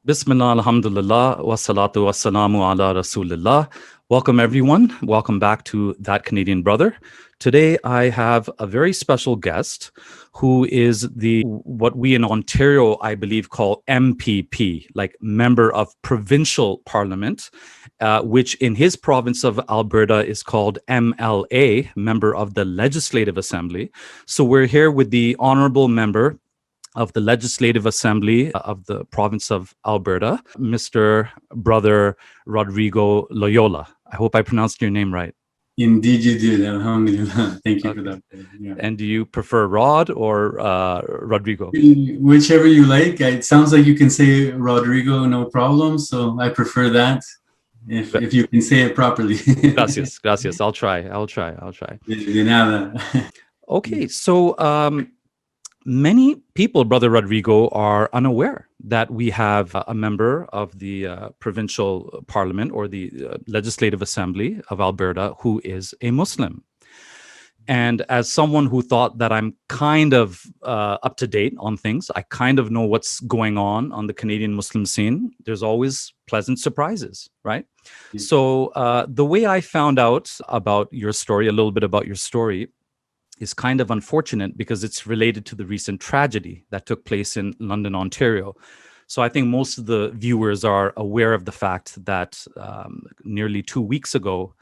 Bismillah, alhamdulillah, wassalatu wassalamu ala rasulillah. Welcome, everyone. Welcome back to That Canadian Brother. Today, I have a very special guest who is what we in Ontario, I believe, call MPP, like Member of Provincial Parliament, which in his province of Alberta is called MLA, Member of the Legislative Assembly. So we're here with the Honorable Member of the Legislative Assembly of the province of Alberta, Mr. Brother Rodrigo Loyola. I hope I pronounced your name right. Indeed, you did. Alhamdulillah. Thank you for that. Yeah. And do you prefer Rod or Rodrigo? Whichever you like. It sounds like you can say Rodrigo, no problem. So I prefer that. If you can say it properly. Gracias. I'll try. De nada. Okay, so many people, Brother Rodrigo, are unaware that we have a member of the provincial parliament or the legislative assembly of Alberta who is a Muslim. And as someone who thought that I'm kind of up to date on things, I kind of know what's going on the Canadian Muslim scene. There's always pleasant surprises, right? Yeah. So the way I found out about your story, a little bit about your story, is kind of unfortunate because it's related to the recent tragedy that took place in London, Ontario. So I think most of the viewers are aware of the fact that nearly 2 weeks ago,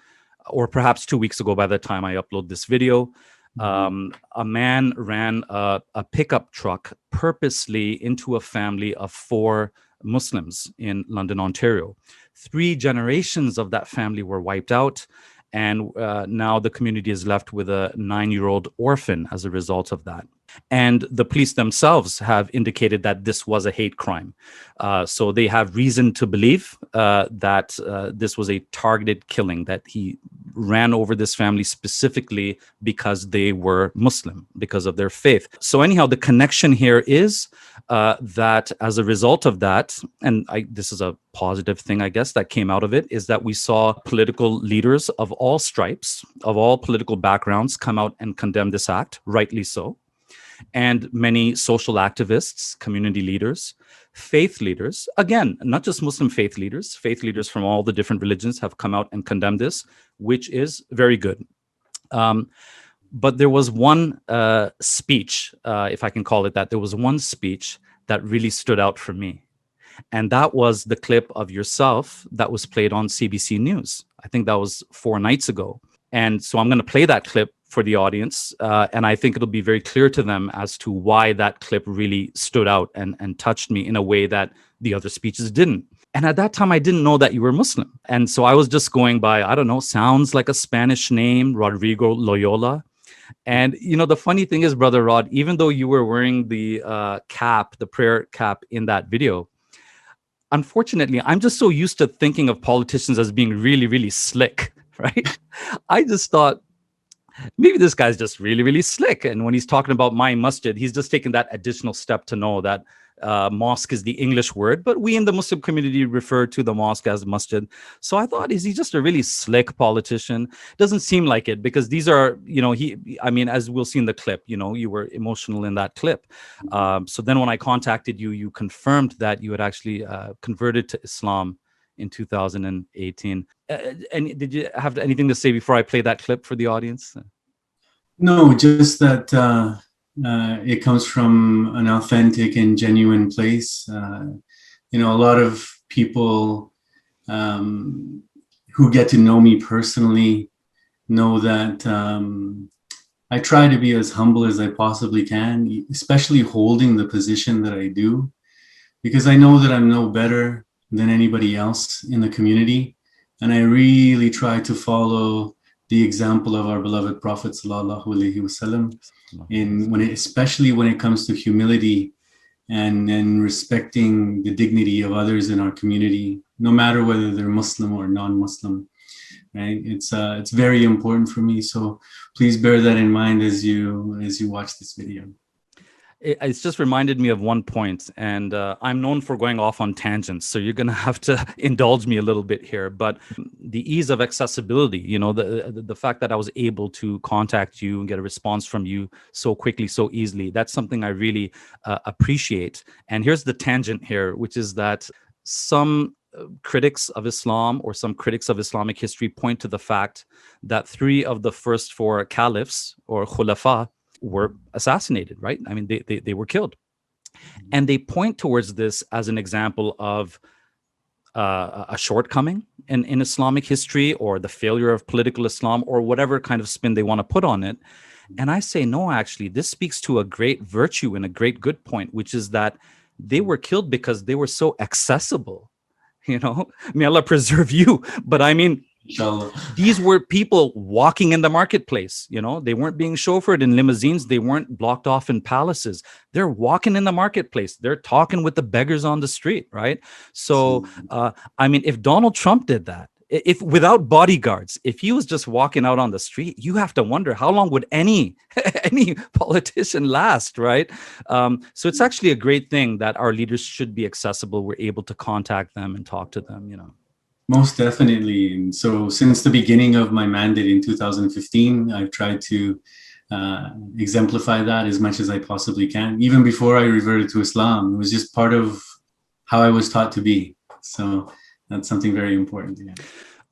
or perhaps 2 weeks ago by the time I upload this video, a man ran a pickup truck purposely into a family of 4 Muslims in London, Ontario. 3 generations of that family were wiped out. And now the community is left with a 9-year-old orphan as a result of that. And the police themselves have indicated that this was a hate crime. So they have reason to believe that this was a targeted killing, that he ran over this family specifically because they were Muslim, because of their faith. So anyhow, the connection here is that as a result of that, and this is a positive thing, I guess, that came out of it, is that we saw political leaders of all stripes, of all political backgrounds, come out and condemn this act, rightly so. And many social activists, community leaders, faith leaders, again, not just Muslim faith leaders from all the different religions have come out and condemned this, which is very good. But there was one speech, if I can call it that, there was one speech that really stood out for me. And that was the clip of yourself that was played on CBC News. I think that was 4 nights ago. And so I'm going to play that clip for the audience. And I think it'll be very clear to them as to why that clip really stood out and touched me in a way that the other speeches didn't. And at that time, I didn't know that you were Muslim. And so I was just going by, I don't know, sounds like a Spanish name, Rodrigo Loyola. And, you know, the funny thing is, Brother Rod, even though you were wearing the cap, the prayer cap in that video, unfortunately, I'm just so used to thinking of politicians as being really, really slick, right? I just thought, maybe this guy's just really, really slick. And when he's talking about my masjid, he's just taking that additional step to know that mosque is the English word, but we in the Muslim community refer to the mosque as masjid. So I thought, is he just a really slick politician? Doesn't seem like it, because these are, you know, as we'll see in the clip, you know, you were emotional in that clip. So then when I contacted you, you confirmed that you had actually converted to Islam in 2018. And did you have anything to say before I play that clip for the audience? No, just that it comes from an authentic and genuine place. You know, a lot of people who get to know me personally know that I try to be as humble as I possibly can, especially holding the position that I do, because I know that I'm no better than anybody else in the community. And I really try to follow the example of our beloved Prophet sallallahu alaihi wasallam, especially when it comes to humility and respecting the dignity of others in our community, no matter whether they're Muslim or non-Muslim. Right? It's very important for me. So please bear that in mind as you watch this video. It's just reminded me of one point, and I'm known for going off on tangents, so you're going to have to indulge me a little bit here. But the ease of accessibility, you know, the fact that I was able to contact you and get a response from you so quickly, so easily, that's something I really appreciate. And here's the tangent here, which is that some critics of Islam or some critics of Islamic history point to the fact that 3 of the first 4 caliphs or khulafa were assassinated, right? I mean, they were killed. And they point towards this as an example of a shortcoming in Islamic history, or the failure of political Islam, or whatever kind of spin they want to put on it. And I say, no, actually, this speaks to a great virtue and a great good point, which is that they were killed because they were so accessible. May Allah preserve you. But I mean, Inshallah. These were people walking in the marketplace. They weren't being chauffeured in limousines. They weren't blocked off in palaces. They're walking in the marketplace. They're talking with the beggars on the street, right? So, I mean, if Donald Trump did that, if without bodyguards, if he was just walking out on the street, you have to wonder how long would any politician last, right? So it's actually a great thing that our leaders should be accessible. We're able to contact them and talk to them, Most definitely. And so since the beginning of my mandate in 2015, I've tried to exemplify that as much as I possibly can. Even before I reverted to Islam, it was just part of how I was taught to be. So that's something very important. Yeah.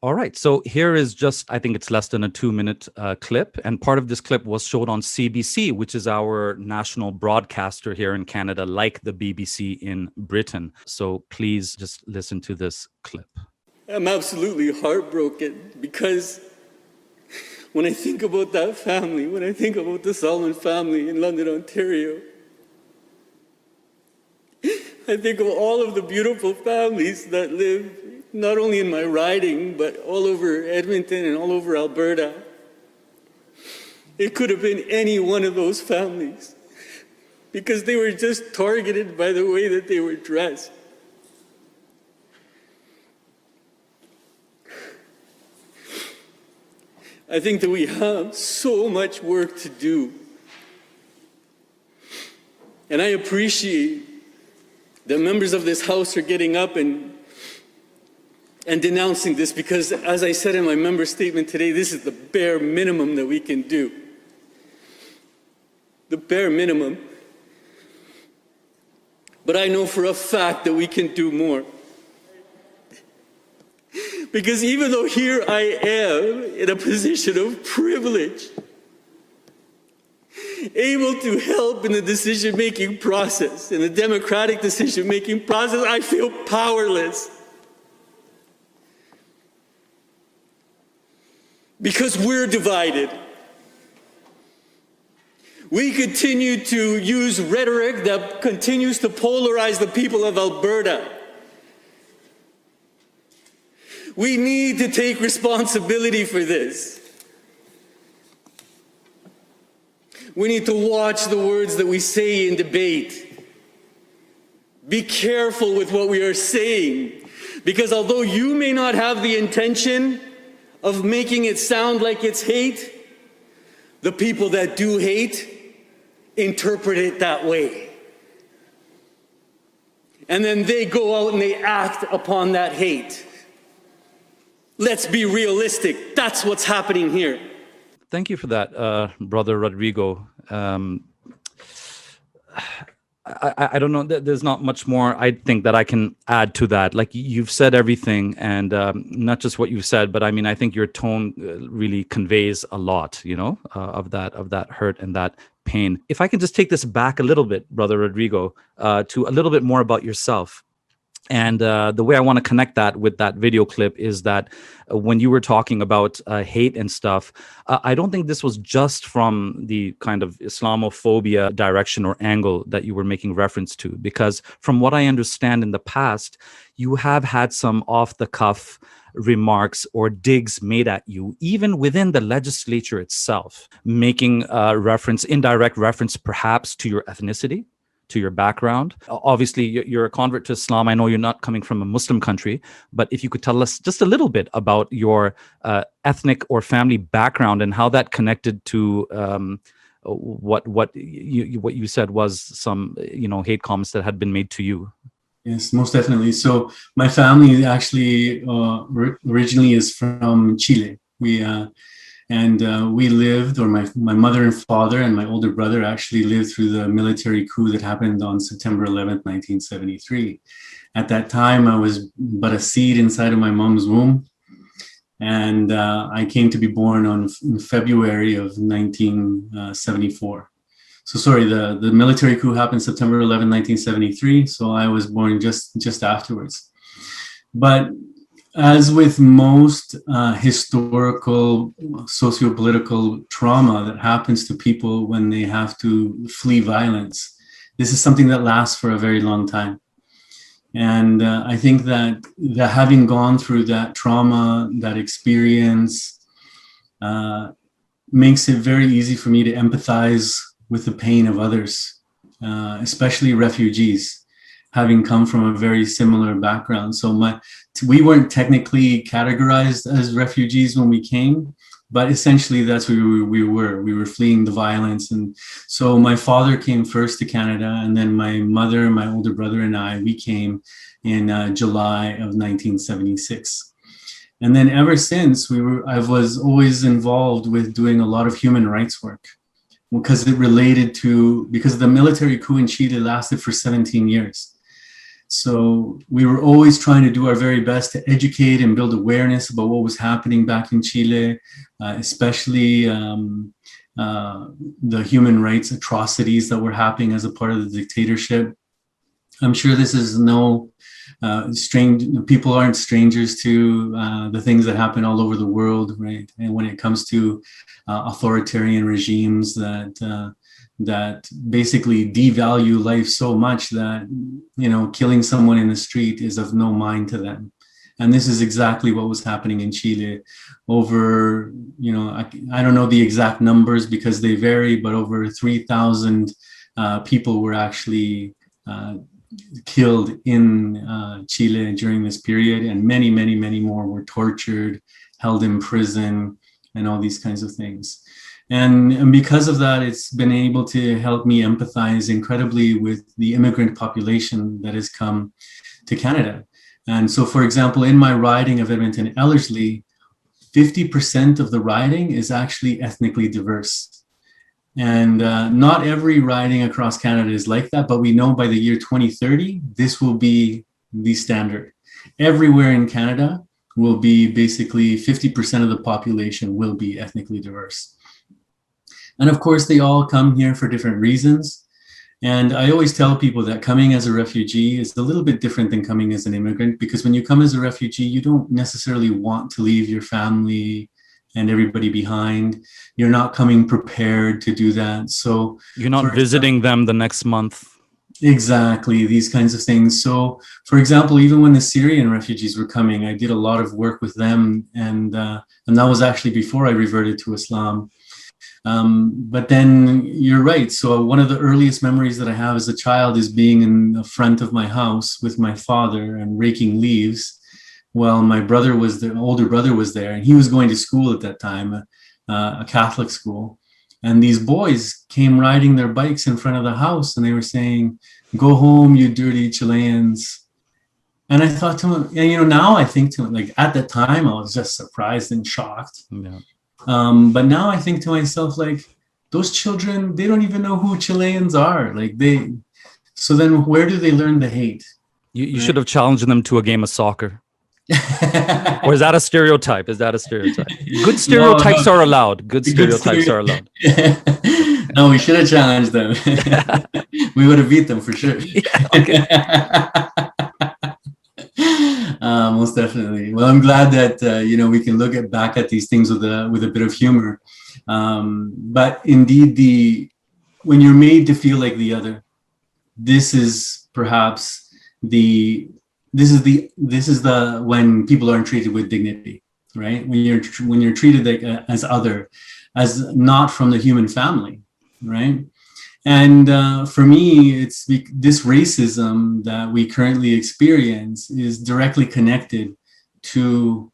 All right. So here is just, I think it's less than a 2-minute clip. And part of this clip was showed on CBC, which is our national broadcaster here in Canada, like the BBC in Britain. So please just listen to this clip. I'm absolutely heartbroken because when I think about that family, when I think about the Solomon family in London, Ontario, I think of all of the beautiful families that live not only in my riding, but all over Edmonton and all over Alberta. It could have been any one of those families because they were just targeted by the way that they were dressed. I think that we have so much work to do. And I appreciate that members of this House are getting up and denouncing this because, as I said in my member statement today, this is the bare minimum that we can do. The bare minimum. But I know for a fact that we can do more. Because even though here I am in a position of privilege, able to help in the decision-making process, in the democratic decision-making process, I feel powerless. Because we're divided. We continue to use rhetoric that continues to polarize the people of Alberta. We need to take responsibility for this. We need to watch the words that we say in debate. Be careful with what we are saying, because although you may not have the intention of making it sound like it's hate, the people that do hate interpret it that way. And then they go out and they act upon that hate. Let's be realistic. That's what's happening here. Thank you for that, Brother Rodrigo. I don't know. There's not much more I think that I can add to that. Like, you've said everything, and not just what you've said, but I mean, I think your tone really conveys a lot, of that hurt and that pain. If I can just take this back a little bit, Brother Rodrigo, to a little bit more about yourself. And the way I want to connect that with that video clip is that when you were talking about hate and stuff, I don't think this was just from the kind of Islamophobia direction or angle that you were making reference to, because from what I understand in the past, you have had some off-the-cuff remarks or digs made at you, even within the legislature itself, making indirect reference perhaps to your ethnicity, to your background. Obviously, you're a convert to Islam. I know you're not coming from a Muslim country, but if you could tell us just a little bit about your ethnic or family background and how that connected to what you said was some hate comments that had been made to you. Yes, most definitely. So my family actually originally is from Chile. We lived, or my mother and father and my older brother actually lived through the military coup that happened on September 11th, 1973. At that time, I was but a seed inside of my mom's womb. And I came to be born in February of 1974. So sorry, the military coup happened September 11, 1973. So I was born just afterwards. But as with most historical, socio-political trauma that happens to people when they have to flee violence, this is something that lasts for a very long time. And I think that having gone through that trauma, that experience, makes it very easy for me to empathize with the pain of others, especially refugees, having come from a very similar background. So we weren't technically categorized as refugees when we came, but essentially that's where we were. We were fleeing the violence. And so my father came first to Canada, and then my mother, my older brother, and we came in July of 1976. And then ever since, I was always involved with doing a lot of human rights work, because because the military coup in Chile lasted for 17 years. So we were always trying to do our very best to educate and build awareness about what was happening back in Chile, especially the human rights atrocities that were happening as a part of the dictatorship. I'm sure this is no strange. People aren't strangers to the things that happen all over the world, right? And when it comes to authoritarian regimes that basically devalue life so much that, killing someone in the street is of no mind to them. And this is exactly what was happening in Chile. Over, I don't know the exact numbers because they vary, but over 3,000 people were actually killed in Chile during this period. And many, many, many more were tortured, held in prison, and all these kinds of things. And because of that, it's been able to help me empathize incredibly with the immigrant population that has come to Canada. And so, for example, in my riding of Edmonton-Ellerslie, 50% of the riding is actually ethnically diverse. And not every riding across Canada is like that, but we know by the year 2030, this will be the standard. Everywhere in Canada will be basically 50% of the population will be ethnically diverse. And of course, they all come here for different reasons. And I always tell people that coming as a refugee is a little bit different than coming as an immigrant, because when you come as a refugee, you don't necessarily want to leave your family and everybody behind. You're not coming prepared to do that. So you're not visiting them the next month. Exactly, these kinds of things. So, for example, even when the Syrian refugees were coming, I did a lot of work with them, and that was actually before I reverted to Islam. But then you're right. So one of the earliest memories that I have as a child is being in the front of my house with my father and raking leaves while my brother was there, older brother was there, and he was going to school at that time, a Catholic school. And these boys came riding their bikes in front of the house, and they were saying, "Go home, you dirty Chileans." And I thought to him, and now I think to him, like at that time, I was just surprised and shocked. Yeah. But now I think to myself, like, those children, they don't even know who Chileans are. So then where do they learn the hate? You should have challenged them to a game of soccer. Or is that a stereotype? Good stereotypes are allowed. Good stereotypes are allowed. No, we should have challenged them. We would have beat them for sure. Yeah, okay. Most definitely. Well, I'm glad that we can look back at these things with a bit of humor. But indeed, when you're made to feel like the other, this is perhaps when people aren't treated with dignity, right? When you're treated like as other, as not from the human family, right? And for me, it's this racism that we currently experience is directly connected to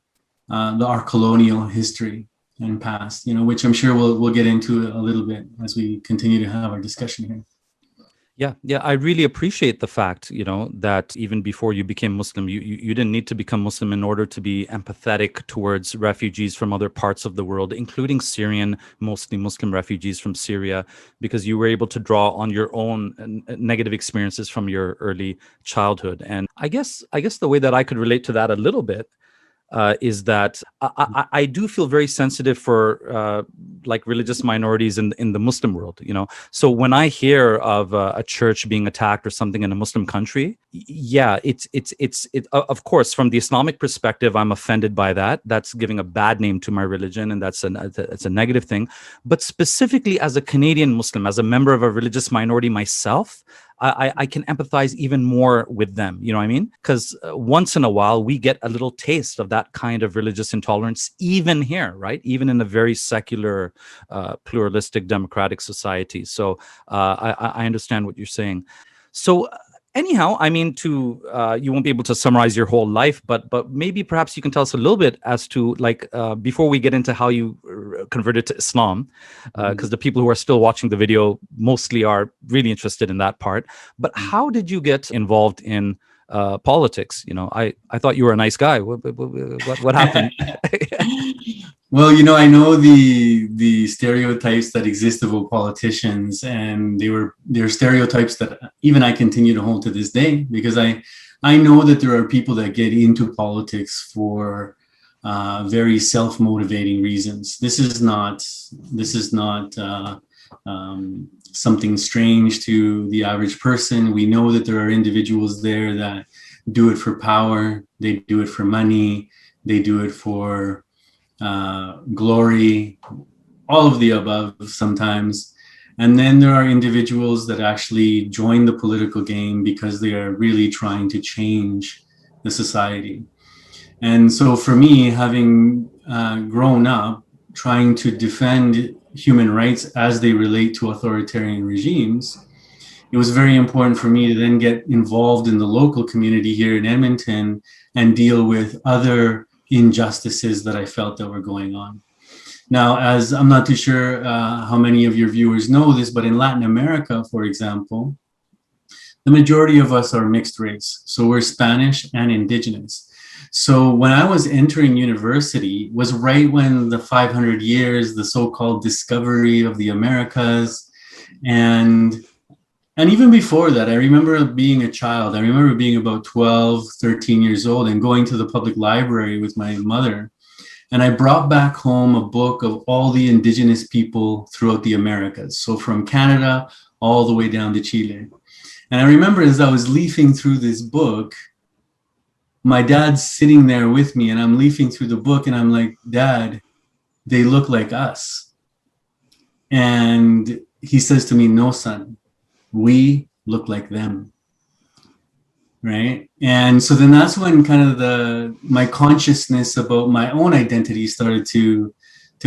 our colonial history and past, which I'm sure we'll get into a little bit as we continue to have our discussion here. Yeah, I really appreciate the fact, that even before you became Muslim, you didn't need to become Muslim in order to be empathetic towards refugees from other parts of the world, including Syrian, mostly Muslim refugees from Syria, because you were able to draw on your own negative experiences from your early childhood. And I guess the way that I could relate to that a little bit is that I do feel very sensitive for like religious minorities in the Muslim world. So when I hear of a church being attacked or something in a Muslim country, yeah, of course, from the Islamic perspective, I'm offended by that. That's giving a bad name to my religion, and that's a negative thing. But specifically, as a Canadian Muslim, as a member of a religious minority myself, I can empathize even more with them. You know what I mean? Because once in a while, we get a little taste of that kind of religious intolerance, even here, right? Even in a very secular, pluralistic, democratic society. So I understand what you're saying. So anyhow, I mean, you won't be able to summarize your whole life, but maybe perhaps you can tell us a little bit as to like before we get into how you converted to Islam, because the people who are still watching the video mostly are really interested in that part. But how did you get involved in politics? I thought you were a nice guy. What happened? Well, I know the stereotypes that exist about politicians, and they're stereotypes that even I continue to hold to this day, because I know that there are people that get into politics for very self-motivating reasons. This is not something strange to the average person. We know that there are individuals there that do it for power, they do it for money, they do it for glory, all of the above sometimes. And then there are individuals that actually join the political game because they are really trying to change the society. And so for me, having grown up trying to defend human rights as they relate to authoritarian regimes, it was very important for me to then get involved in the local community here in Edmonton and deal with other injustices that I felt that were going on. Now, as I'm not too sure how many of your viewers know this, but in Latin America, for example, the majority of us are mixed race. So we're Spanish and Indigenous. So when I was entering university was right when the 500 years, the so-called discovery of the Americas, and even before that, I remember being a child. I remember being about 12, 13 years old and going to the public library with my mother. And I brought back home a book of all the Indigenous people throughout the Americas. So from Canada all the way down to Chile. And I remember as I was leafing through this book, my dad's sitting there with me and I'm leafing through the book and I'm like, Dad, they look like us. And he says to me, no, son, we look like them. Right. And so then that's when kind of my consciousness about my own identity started to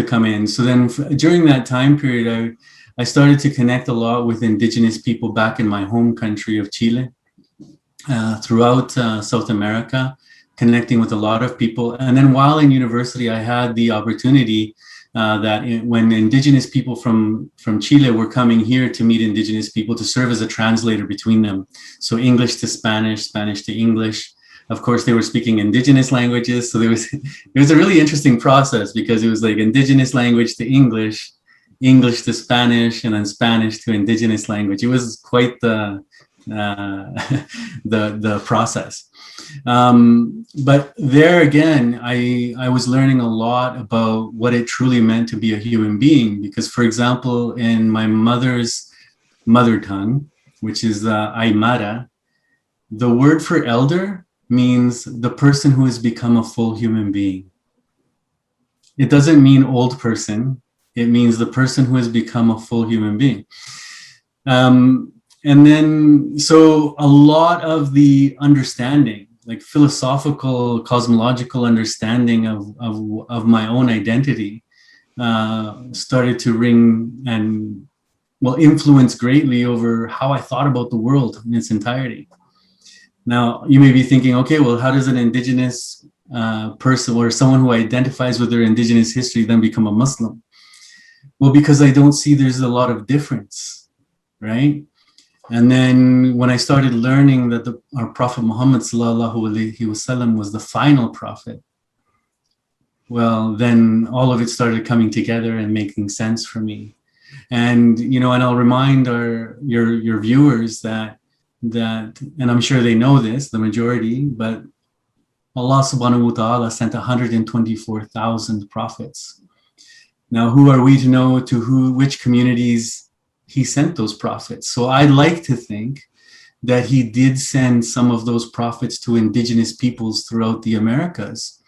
come in. So then during that time period, I started to connect a lot with Indigenous people back in my home country of Chile, throughout South America, connecting with a lot of people. And then while in university, I had the opportunity when Indigenous people from Chile were coming here to meet Indigenous people, to serve as a translator between them. So English to Spanish, Spanish to English. Of course, they were speaking Indigenous languages. So it was a really interesting process, because it was like Indigenous language to English, English to Spanish, and then Spanish to Indigenous language. It was quite the process. But there again, I was learning a lot about what it truly meant to be a human being, because, for example, in my mother's mother tongue, which is Aymara, the word for elder means the person who has become a full human being. It doesn't mean old person. It means the person who has become a full human being. And then, so a lot of the understanding, like philosophical, cosmological understanding of my own identity started to ring and, well, influence greatly over how I thought about the world in its entirety. Now, you may be thinking, okay, well, how does an Indigenous person or someone who identifies with their Indigenous history then become a Muslim? Well, because I don't see there's a lot of difference, right? And then when I started learning that our Prophet Muhammad sallallahu alaihi wasallam was the final prophet, well, then all of it started coming together and making sense for me. And and I'll remind your viewers that and I'm sure they know this, the majority, but Allah subhanahu wa ta'ala sent 124,000 prophets. Now, who are we to know to which communities he sent those prophets? So I'd like to think that he did send some of those prophets to indigenous peoples throughout the Americas.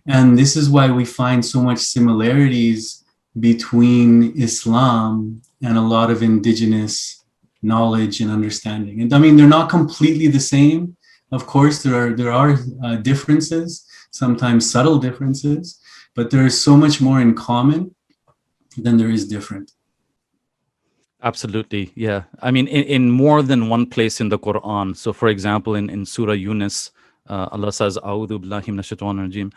And this is why we find so much similarities between Islam and a lot of indigenous knowledge and understanding. And I mean, they're not completely the same. Of course, there are differences, sometimes subtle differences, but there is so much more in common than there is different. Absolutely, yeah. I mean, in more than one place in the Quran. So, for example, in Surah Yunus, Allah says, "A'udhu billahi minash shaitanir rajim,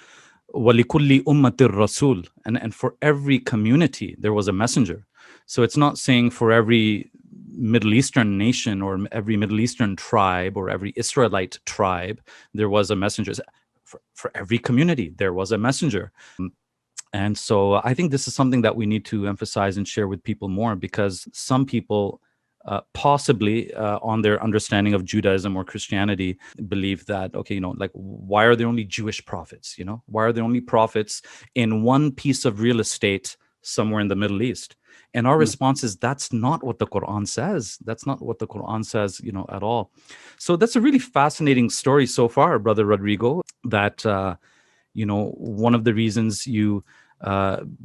wa likulli ummatir rasul," and for every community there was a messenger. So it's not saying for every Middle Eastern nation or every Middle Eastern tribe or every Israelite tribe there was a messenger. For every community there was a messenger. And so I think this is something that we need to emphasize and share with people more, because some people possibly on their understanding of Judaism or Christianity believe that, okay, like, why are there only Jewish prophets? Why are there only prophets in one piece of real estate somewhere in the Middle East? And our response is, that's not what the Quran says. That's not what the Quran says, at all. So that's a really fascinating story so far, Brother Rodrigo, that, one of the reasons you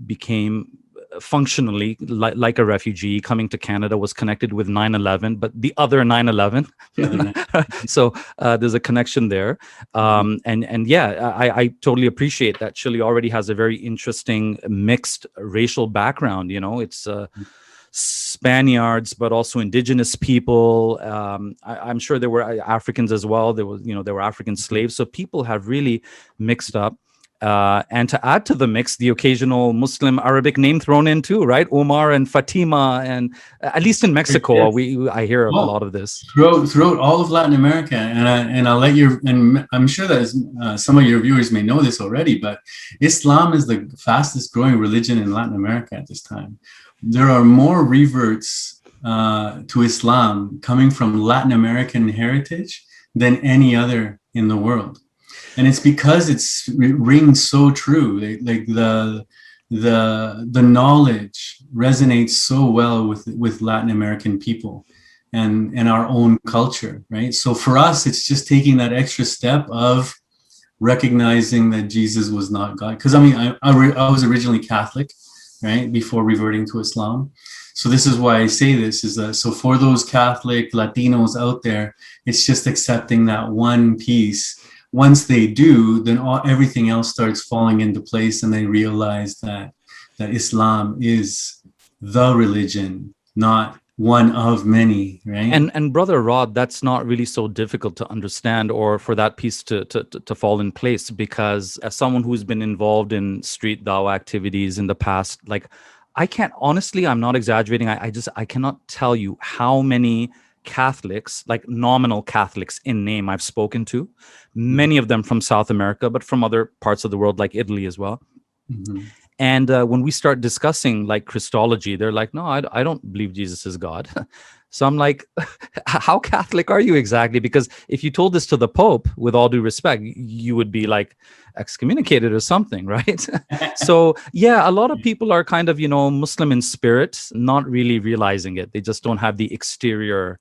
became functionally like a refugee coming to Canada was connected with 9/11, but the other 9/11. So there's a connection there. And yeah, I totally appreciate that Chile already has a very interesting mixed racial background. It's Spaniards, but also indigenous people. I'm sure there were Africans as well. There were African slaves. So people have really mixed up. And to add to the mix, the occasional Muslim Arabic name thrown in too, right? Omar and Fatima, and at least in Mexico, yes. I hear a lot of this throughout all of Latin America. And I'll let and I'm sure that some of your viewers may know this already, but Islam is the fastest growing religion in Latin America at this time. There are more reverts to Islam coming from Latin American heritage than any other in the world. And it's because it rings so true. Like the knowledge resonates so well with Latin American people and our own culture, right? So for us, it's just taking that extra step of recognizing that Jesus was not God. Because I mean, I was originally Catholic, right, before reverting to Islam. So this is why I say this, is that so for those Catholic Latinos out there, it's just accepting that one piece. Once they do, then everything else starts falling into place, and they realize that Islam is the religion, not one of many, right? And Brother Rod, that's not really so difficult to understand, or for that piece to fall in place, because as someone who's been involved in street dawah activities in the past, like, I can't, honestly, I'm not exaggerating. I cannot tell you how many Catholics, like nominal Catholics in name, I've spoken to, many of them from South America, but from other parts of the world, like Italy as well. Mm-hmm. And when we start discussing like Christology, they're like, no, I don't believe Jesus is God. So I'm like, how Catholic are you exactly? Because if you told this to the Pope, with all due respect, you would be like excommunicated or something, right? So yeah, a lot of people are kind of, Muslim in spirit, not really realizing it. They just don't have the exterior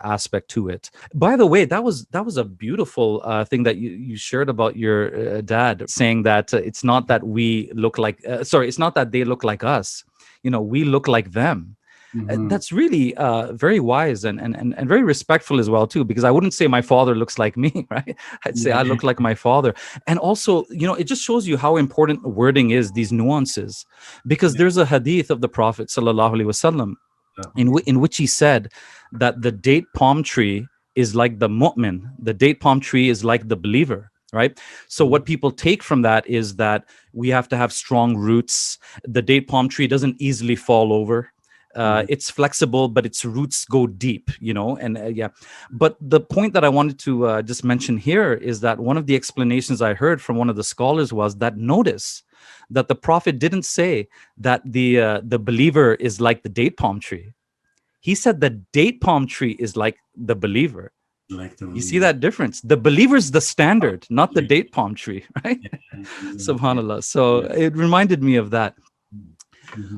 aspect to it. By the way, that was a beautiful thing that you shared about your dad, saying that it's not that we look like, it's not that they look like us. We look like them. Mm-hmm. That's really very wise and very respectful as well too, because I wouldn't say my father looks like me, right? I'd say I look like my father. And also, it just shows you how important wording is, these nuances, because there's a hadith of the Prophet sallallahu alaihi wasallam in which he said that the date palm tree is like the mu'min, the date palm tree is like the believer. Right. So what people take from that is that we have to have strong roots. The date palm tree doesn't easily fall over. It's flexible, but its roots go deep, and yeah. But the point that I wanted to just mention here is that one of the explanations I heard from one of the scholars was that notice that the prophet didn't say that the believer is like the date palm tree. He said the date palm tree is like the believer. You see that difference? The believer is the standard, not the date palm tree, right? Subhanallah. So it reminded me of that.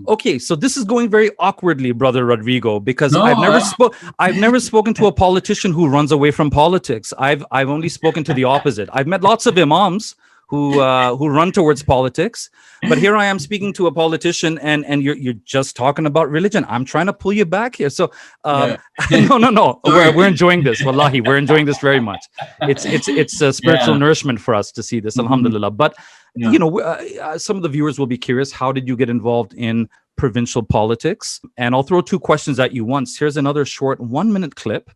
Okay, so this is going very awkwardly, Brother Rodrigo, because I've never spoken to a politician who runs away from politics. I've only spoken to the opposite. I've met lots of imams who run towards politics, but here I am speaking to a politician, and you're just talking about religion. I'm trying to pull you back here. So no, we're enjoying this. Wallahi, we're enjoying this very much. It's a spiritual nourishment for us to see this. Alhamdulillah. But some of the viewers will be curious. How did you get involved in provincial politics? And I'll throw two questions at you once. Here's another short 1-minute clip.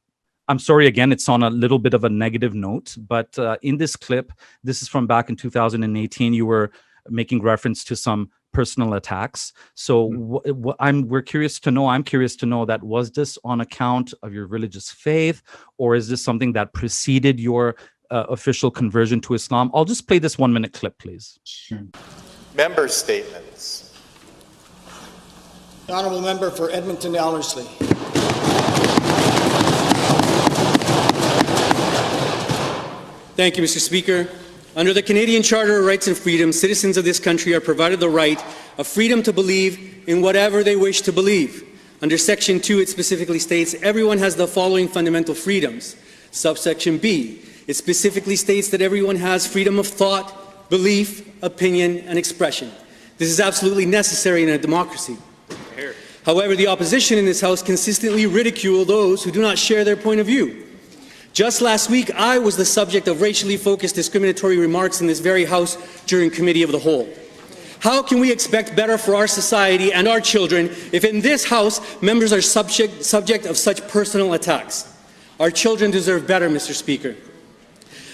I'm sorry, again, it's on a little bit of a negative note, but in this clip, this is from back in 2018, you were making reference to some personal attacks. So I'm curious to know that, was this on account of your religious faith, or is this something that preceded your official conversion to Islam? I'll just play this 1-minute clip, please. Sure. Member statements. The Honourable Member for Edmonton-Ellerslie. Thank you, Mr. Speaker. Under the Canadian Charter of Rights and Freedoms, citizens of this country are provided the right of freedom to believe in whatever they wish to believe. Under Section 2, it specifically states, everyone has the following fundamental freedoms. Subsection B, it specifically states that everyone has freedom of thought, belief, opinion, and expression. This is absolutely necessary in a democracy. However, the opposition in this House consistently ridicule those who do not share their point of view. Just last week, I was the subject of racially focused discriminatory remarks in this very House during Committee of the Whole. How can we expect better for our society and our children if in this House, members are subject of such personal attacks? Our children deserve better, Mr. Speaker.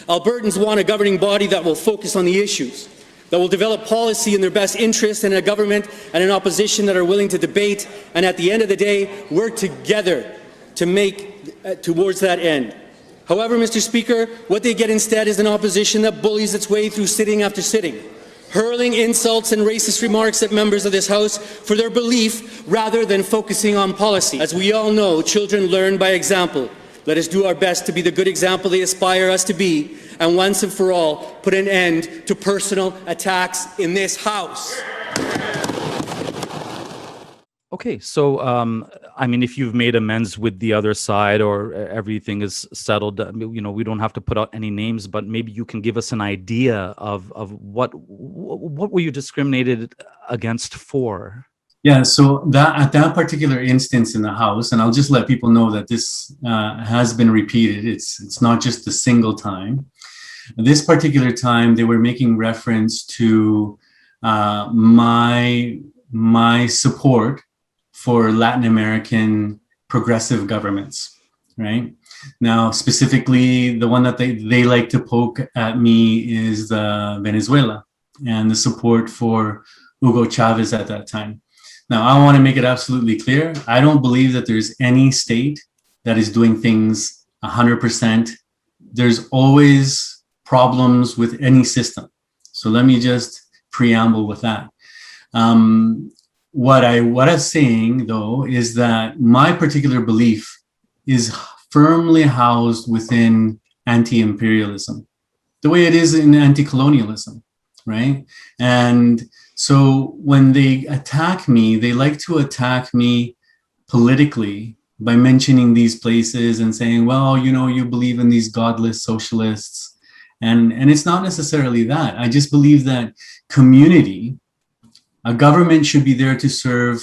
Albertans want a governing body that will focus on the issues, that will develop policy in their best interest, and a government and an opposition that are willing to debate and at the end of the day, work together to make towards that end. However, Mr. Speaker, what they get instead is an opposition that bullies its way through sitting after sitting, hurling insults and racist remarks at members of this House for their belief rather than focusing on policy. As we all know, children learn by example. Let us do our best to be the good example they aspire us to be, and once and for all, put an end to personal attacks in this House. Okay, so if you've made amends with the other side or everything is settled, we don't have to put out any names, but maybe you can give us an idea of what were you discriminated against for? Yeah, so that at that particular instance in the House, and I'll just let people know that this has been repeated. It's not just a single time. This particular time, they were making reference to my support for Latin American progressive governments, right? Now, specifically, the one that they like to poke at me is Venezuela and the support for Hugo Chavez at that time. Now, I want to make it absolutely clear. I don't believe that there's any state that is doing things 100%. There's always problems with any system. So let me just preamble with that. What I was saying, though, is that my particular belief is firmly housed within anti-imperialism, the way it is in anti-colonialism, right? And so when they attack me, they like to attack me politically by mentioning these places and saying, well, you believe in these godless socialists. And it's not necessarily that. I just believe that a government should be there to serve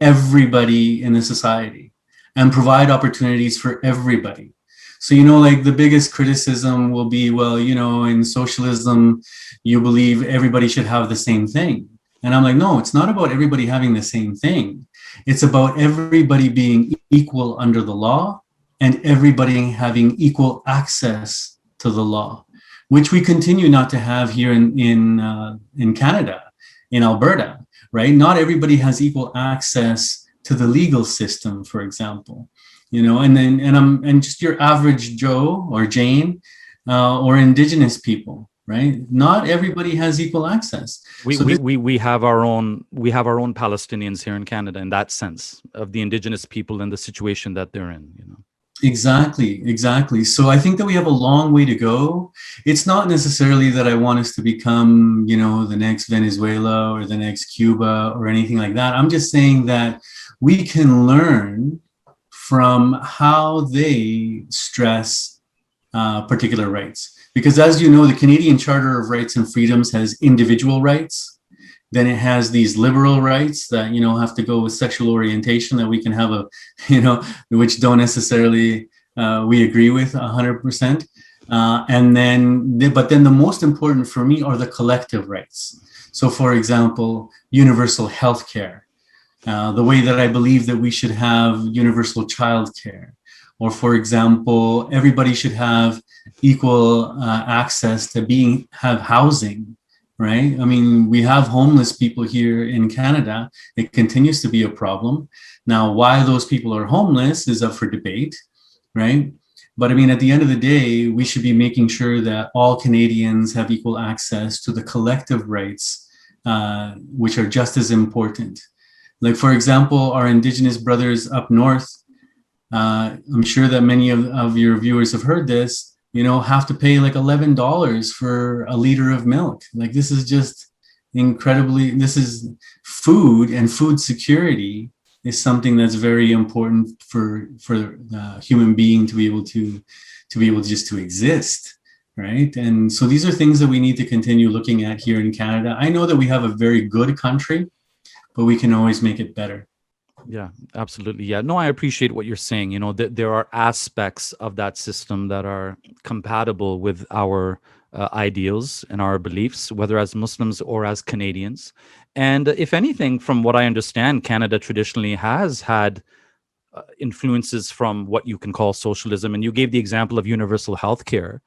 everybody in the society and provide opportunities for everybody. So, like the biggest criticism will be, well, in socialism, you believe everybody should have the same thing. And I'm like, no, it's not about everybody having the same thing. It's about everybody being equal under the law and everybody having equal access to the law, which we continue not to have here in Canada, in Alberta, right? Not everybody has equal access to the legal system, for example, and just your average Joe or Jane or indigenous people, right? Not everybody has equal access. We have our own Palestinians here in Canada in that sense of the indigenous people and the situation that they're in, Exactly. So I think that we have a long way to go. It's not necessarily that I want us to become, the next Venezuela or the next Cuba or anything like that. I'm just saying that we can learn from how they stress particular rights. Because as you know, the Canadian Charter of Rights and Freedoms has individual rights. Then it has these liberal rights that, have to go with sexual orientation that we can have which don't necessarily we agree with 100%. But then the most important for me are the collective rights. So for example, universal health care, the way that I believe that we should have universal child care, or for example, everybody should have equal access to have housing. Right? I mean, we have homeless people here in Canada. It continues to be a problem. Now, why those people are homeless is up for debate, right? But I mean, at the end of the day, we should be making sure that all Canadians have equal access to the collective rights, which are just as important. Like, for example, our Indigenous brothers up north, I'm sure that many of your viewers have heard this, have to pay like $11 for a liter of milk. Like, this is just this is food, and food security is something that's very important for the human being to be able to just to exist. Right. And so these are things that we need to continue looking at here in Canada. I know that we have a very good country, but we can always make it better. Yeah, absolutely. Yeah. No, I appreciate what you're saying. There are aspects of that system that are compatible with our ideals and our beliefs, whether as Muslims or as Canadians. And if anything, from what I understand, Canada traditionally has had influences from what you can call socialism. And you gave the example of universal health care.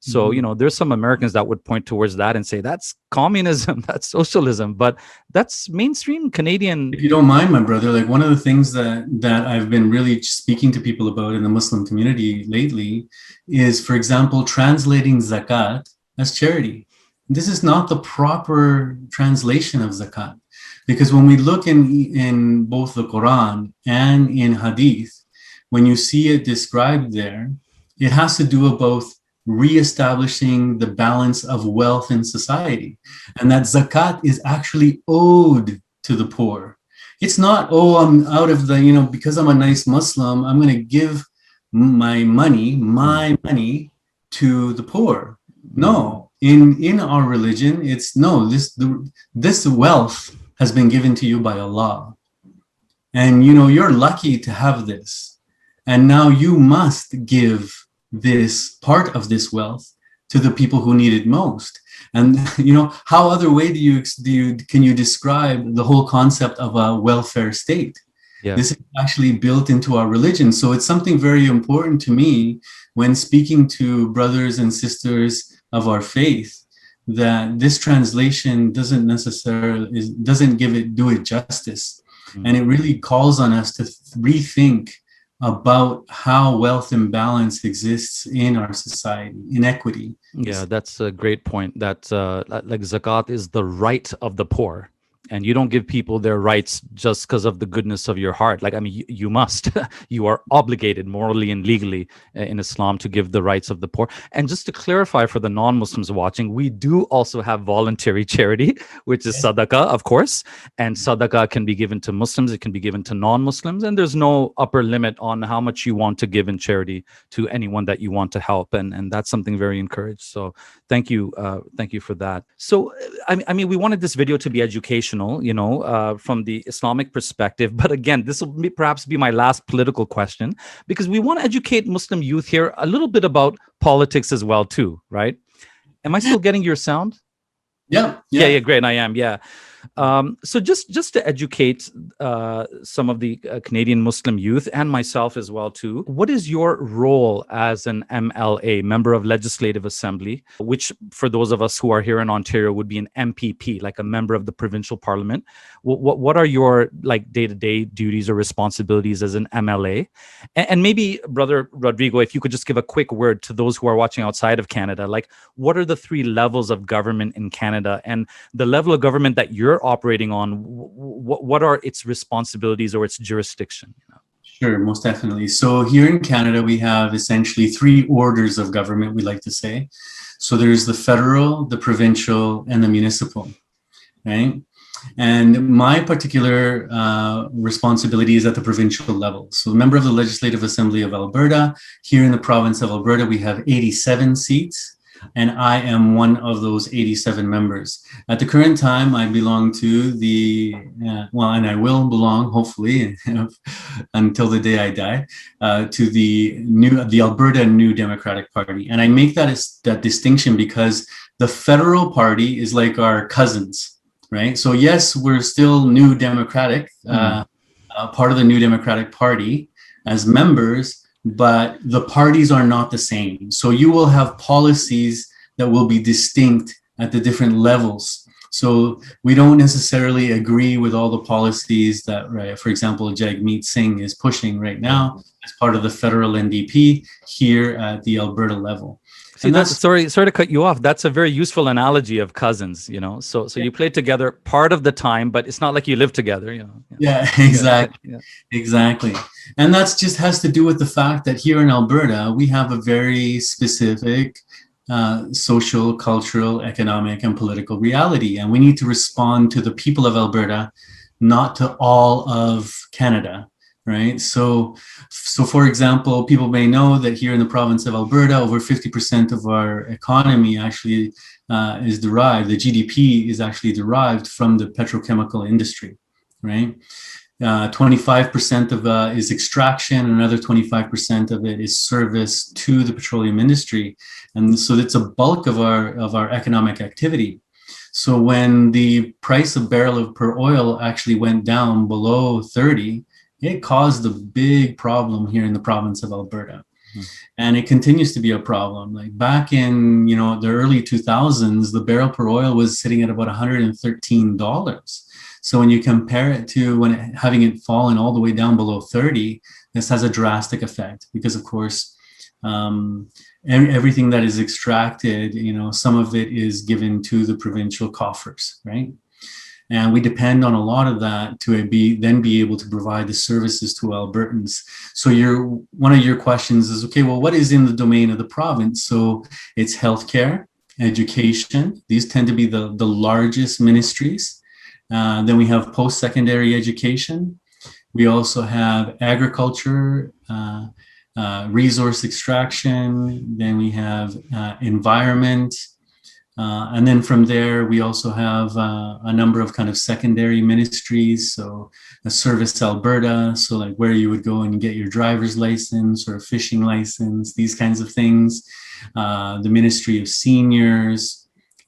So, there's some Americans that would point towards that and say that's communism, that's socialism, but that's mainstream Canadian. If you don't mind, my brother, like one of the things that I've been really speaking to people about in the Muslim community lately is, for example, translating zakat as charity. This is not the proper translation of zakat, because when we look in both the Quran and in Hadith, when you see it described there, it has to do with both reestablishing the balance of wealth in society, and that zakat is actually owed to the poor. It's not, I'm out of the, because I'm a nice Muslim, I'm going to give my money to the poor. No, in our religion, it's no, this wealth has been given to you by Allah, and you're lucky to have this, and now you must give this part of this wealth to the people who need it most. And how other way can you describe the whole concept of a welfare state? Yeah. This is actually built into our religion. So it's something very important to me when speaking to brothers and sisters of our faith, that this translation doesn't do it justice. Mm-hmm. And it really calls on us to rethink about how wealth imbalance exists in our society, inequity. Yeah, that's a great point. That like zakat is the right of the poor. And you don't give people their rights just because of the goodness of your heart. Like, I mean, you must. You are obligated morally and legally in Islam to give the rights of the poor. And just to clarify for the non-Muslims watching, we do also have voluntary charity, which is sadaqah, of course. And sadaqah can be given to Muslims. It can be given to non-Muslims. And there's no upper limit on how much you want to give in charity to anyone that you want to help. And that's something very encouraged. So thank you. Thank you for that. So, I mean, we wanted this video to be educational, from the Islamic perspective. But again, this will perhaps be my last political question, because we want to educate Muslim youth here a little bit about politics as well, too, right? Am I still getting your sound? Yeah. Yeah, great. I am. Yeah. So just to educate some of the Canadian Muslim youth and myself as well too, what is your role as an MLA, member of Legislative Assembly, which for those of us who are here in Ontario would be an MPP, like a member of the provincial parliament? What are your like day-to-day duties or responsibilities as an MLA? And maybe, Brother Rodrigo, if you could just give a quick word to those who are watching outside of Canada, like what are the three levels of government in Canada, and the level of government that you're operating on, what are its responsibilities or its jurisdiction? Sure, most definitely. So here in Canada, we have essentially three orders of government, we like to say. So there's the federal, the provincial, and the municipal, right? And my particular responsibility is at the provincial level. So a member of the Legislative Assembly of Alberta. Here in the province of Alberta, we have 87 seats, and I am one of those 87 members. At the current time, I belong to the, and I will belong, hopefully, until the day I die, to the Alberta New Democratic Party. And I make that distinction because the federal party is like our cousins, right? So yes, we're still New Democratic, part of the New Democratic Party as members, but the parties are not the same. So you will have policies that will be distinct at the different levels. So we don't necessarily agree with all the policies that, right, for example, Jagmeet Singh is pushing right now as part of the federal NDP here at the Alberta level. See, sorry to cut you off. That's a very useful analogy of cousins, So you play together part of the time, but it's not like you live together, Yeah, exactly. Exactly. And that's just has to do with the fact that here in Alberta, we have a very specific social, cultural, economic, and political reality. And we need to respond to the people of Alberta, not to all of Canada. Right. So for example, people may know that here in the province of Alberta, over 50% of our economy actually is derived. The GDP is actually derived from the petrochemical industry. Right. 25% of is extraction, another 25% of it is service to the petroleum industry. And so it's a bulk of our economic activity. So when the price of barrel of per oil actually went down below 30, it caused a big problem here in the province of Alberta. And it continues to be a problem. Like back in, the early 2000s, the barrel per oil was sitting at about $113. So when you compare it to having it fallen all the way down below 30, this has a drastic effect because, of course, everything that is extracted, some of it is given to the provincial coffers, right? And we depend on a lot of that to be able to provide the services to Albertans. So one of your questions is, okay, well, what is in the domain of the province? So it's healthcare, education. These tend to be the largest ministries. Then we have post-secondary education. We also have agriculture, resource extraction. Then we have environment. And then from there, we also have a number of kind of secondary ministries. So a Service Alberta, so like where you would go and get your driver's license or a fishing license, these kinds of things. The Ministry of Seniors,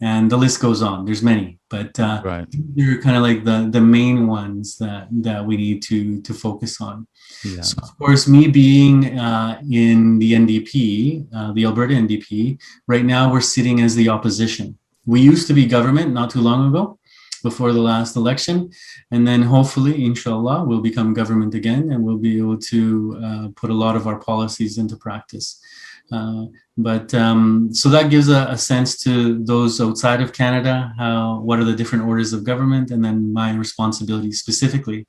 and the list goes on. There's many, but they're kind of like the main ones that we need to focus on. Yeah. So of course, me being in the NDP, the Alberta NDP, right now we're sitting as the opposition. We used to be government not too long ago, before the last election, and then hopefully, inshallah, we'll become government again, and we'll be able to put a lot of our policies into practice. So that gives a sense to those outside of Canada, what are the different orders of government, and then my responsibility specifically.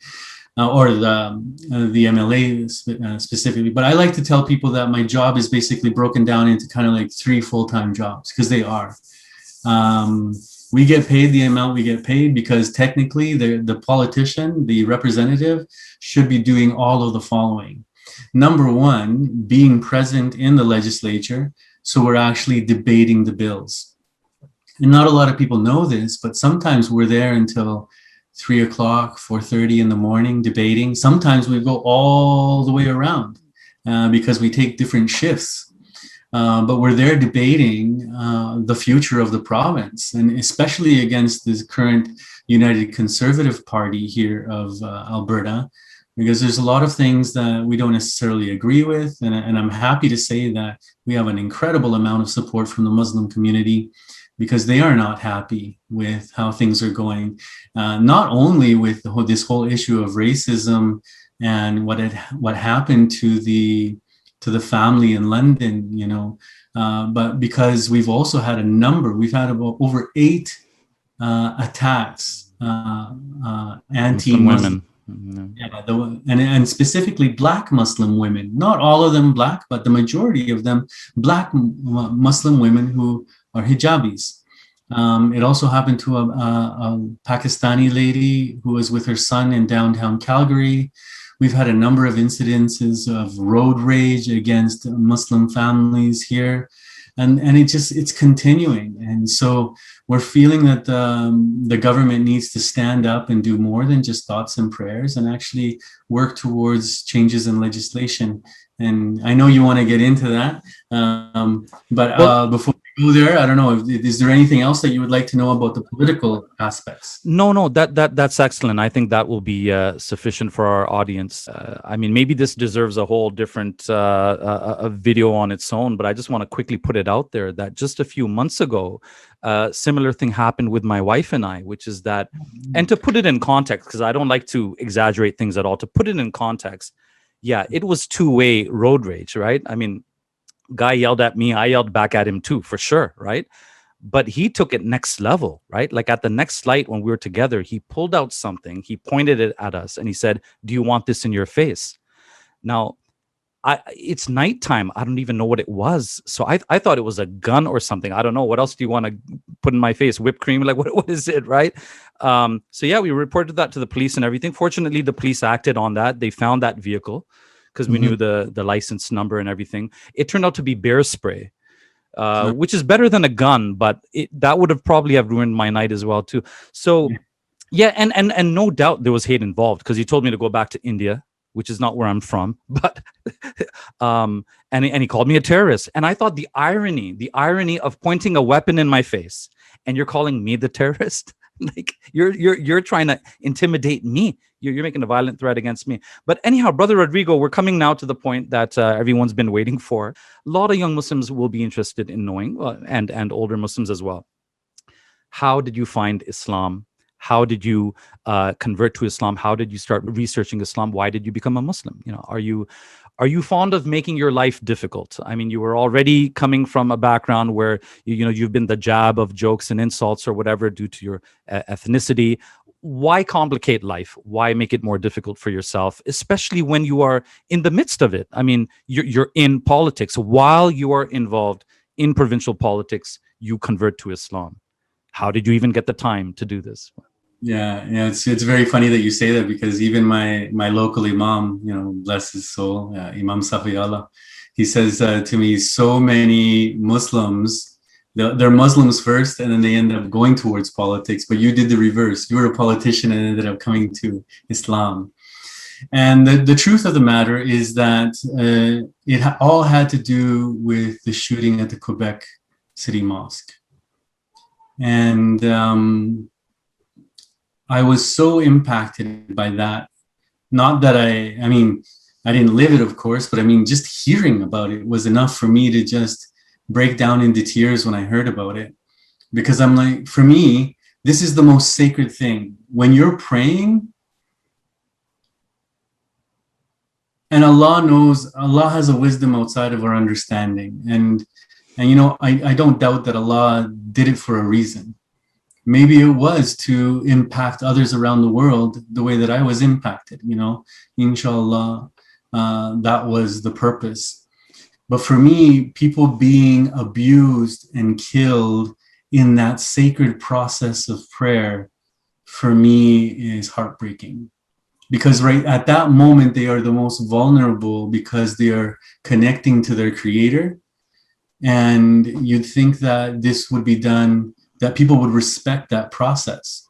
Or the MLA specifically. But I like to tell people that my job is basically broken down into kind of like 3 full-time jobs, because they are. We get paid the amount we get paid because technically the politician, the representative, should be doing all of the following. Number one, being present in the legislature, so we're actually debating the bills. And not a lot of people know this, but sometimes we're there until 3 o'clock, 4:30 in the morning debating. Sometimes we go all the way around because we take different shifts. but we're there debating the future of the province, and especially against this current United Conservative Party here of Alberta, because there's a lot of things that we don't necessarily agree with. And I'm happy to say that we have an incredible amount of support from the Muslim community, because they are not happy with how things are going, not only with this whole issue of racism and what happened to the family in London, but because we've also had we've had about over 8 attacks, anti-Muslim women. yeah, and specifically Black Muslim women, not all of them Black, but the majority of them Black Muslim women who are hijabis. It also happened to a Pakistani lady who was with her son in downtown Calgary. We've had a number of incidences of road rage against Muslim families here. And it's continuing. And so we're feeling that the government needs to stand up and do more than just thoughts and prayers, and actually work towards changes in legislation. And I know you want to get into that, but before we go there, I don't know, is there anything else that you would like to know about the political aspects? No, that's excellent. I think that will be sufficient for our audience. I mean, maybe this deserves a whole different a video on its own, but I just want to quickly put it out there that just a few months ago, similar thing happened with my wife and I, which is that, and to put it in context, because I don't like to exaggerate things at all, to put it in context, yeah, it was two-way road rage, right? I mean, guy yelled at me, I yelled back at him too, for sure, right? But he took it next level, right? Like at the next flight when we were together, he pulled out something, he pointed it at us, and he said, "Do you want this in your face?" Now, it's nighttime. I don't even know what it was. So I thought it was a gun or something. I don't know. What else do you want to put in my face? Whipped cream? Like, what is it, right? So yeah, we reported that to the police and everything. Fortunately, the police acted on that. They found that vehicle because we knew the license number and everything. It turned out to be bear spray. Which is better than a gun, but that would have probably have ruined my night as well too. So yeah, and no doubt there was hate involved, because he told me to go back to India, which is not where I'm from, but and he called me a terrorist. And I thought the irony of pointing a weapon in my face and you're calling me the terrorist. Like you're trying to intimidate me. You're making a violent threat against me. But anyhow, Brother Rodrigo, we're coming now to the point that everyone's been waiting for. A lot of young Muslims will be interested in knowing, and older Muslims as well. How did you find Islam? How did you convert to Islam? How did you start researching Islam? Why did you become a Muslim? Are you fond of making your life difficult? I mean, you were already coming from a background where you've been the jab of jokes and insults or whatever due to your ethnicity. Why complicate life? Why make it more difficult for yourself, especially when you are in the midst of it? I mean, you're in politics. While you are involved in provincial politics, you convert to Islam. How did you even get the time to do this? Yeah, it's very funny that you say that, because even my local imam, bless his soul, Imam Safiyallah, he says to me, so many Muslims, they're Muslims first, and then they end up going towards politics, but you did the reverse. You were a politician and ended up coming to Islam. And the truth of the matter is that it all had to do with the shooting at the Quebec City Mosque. And I was so impacted by that. Not that I mean, I didn't live it, of course, but I mean, just hearing about it was enough for me to just break down into tears when I heard about it. Because I'm like, for me, this is the most sacred thing. When you're praying, and Allah knows, Allah has a wisdom outside of our understanding. And I don't doubt that Allah did it for a reason. Maybe it was to impact others around the world the way that I was impacted, Inshallah, that was the purpose. But for me, people being abused and killed in that sacred process of prayer, for me, is heartbreaking. Because right at that moment, they are the most vulnerable, because they are connecting to their Creator. And you'd think that this would be done, that people would respect that process.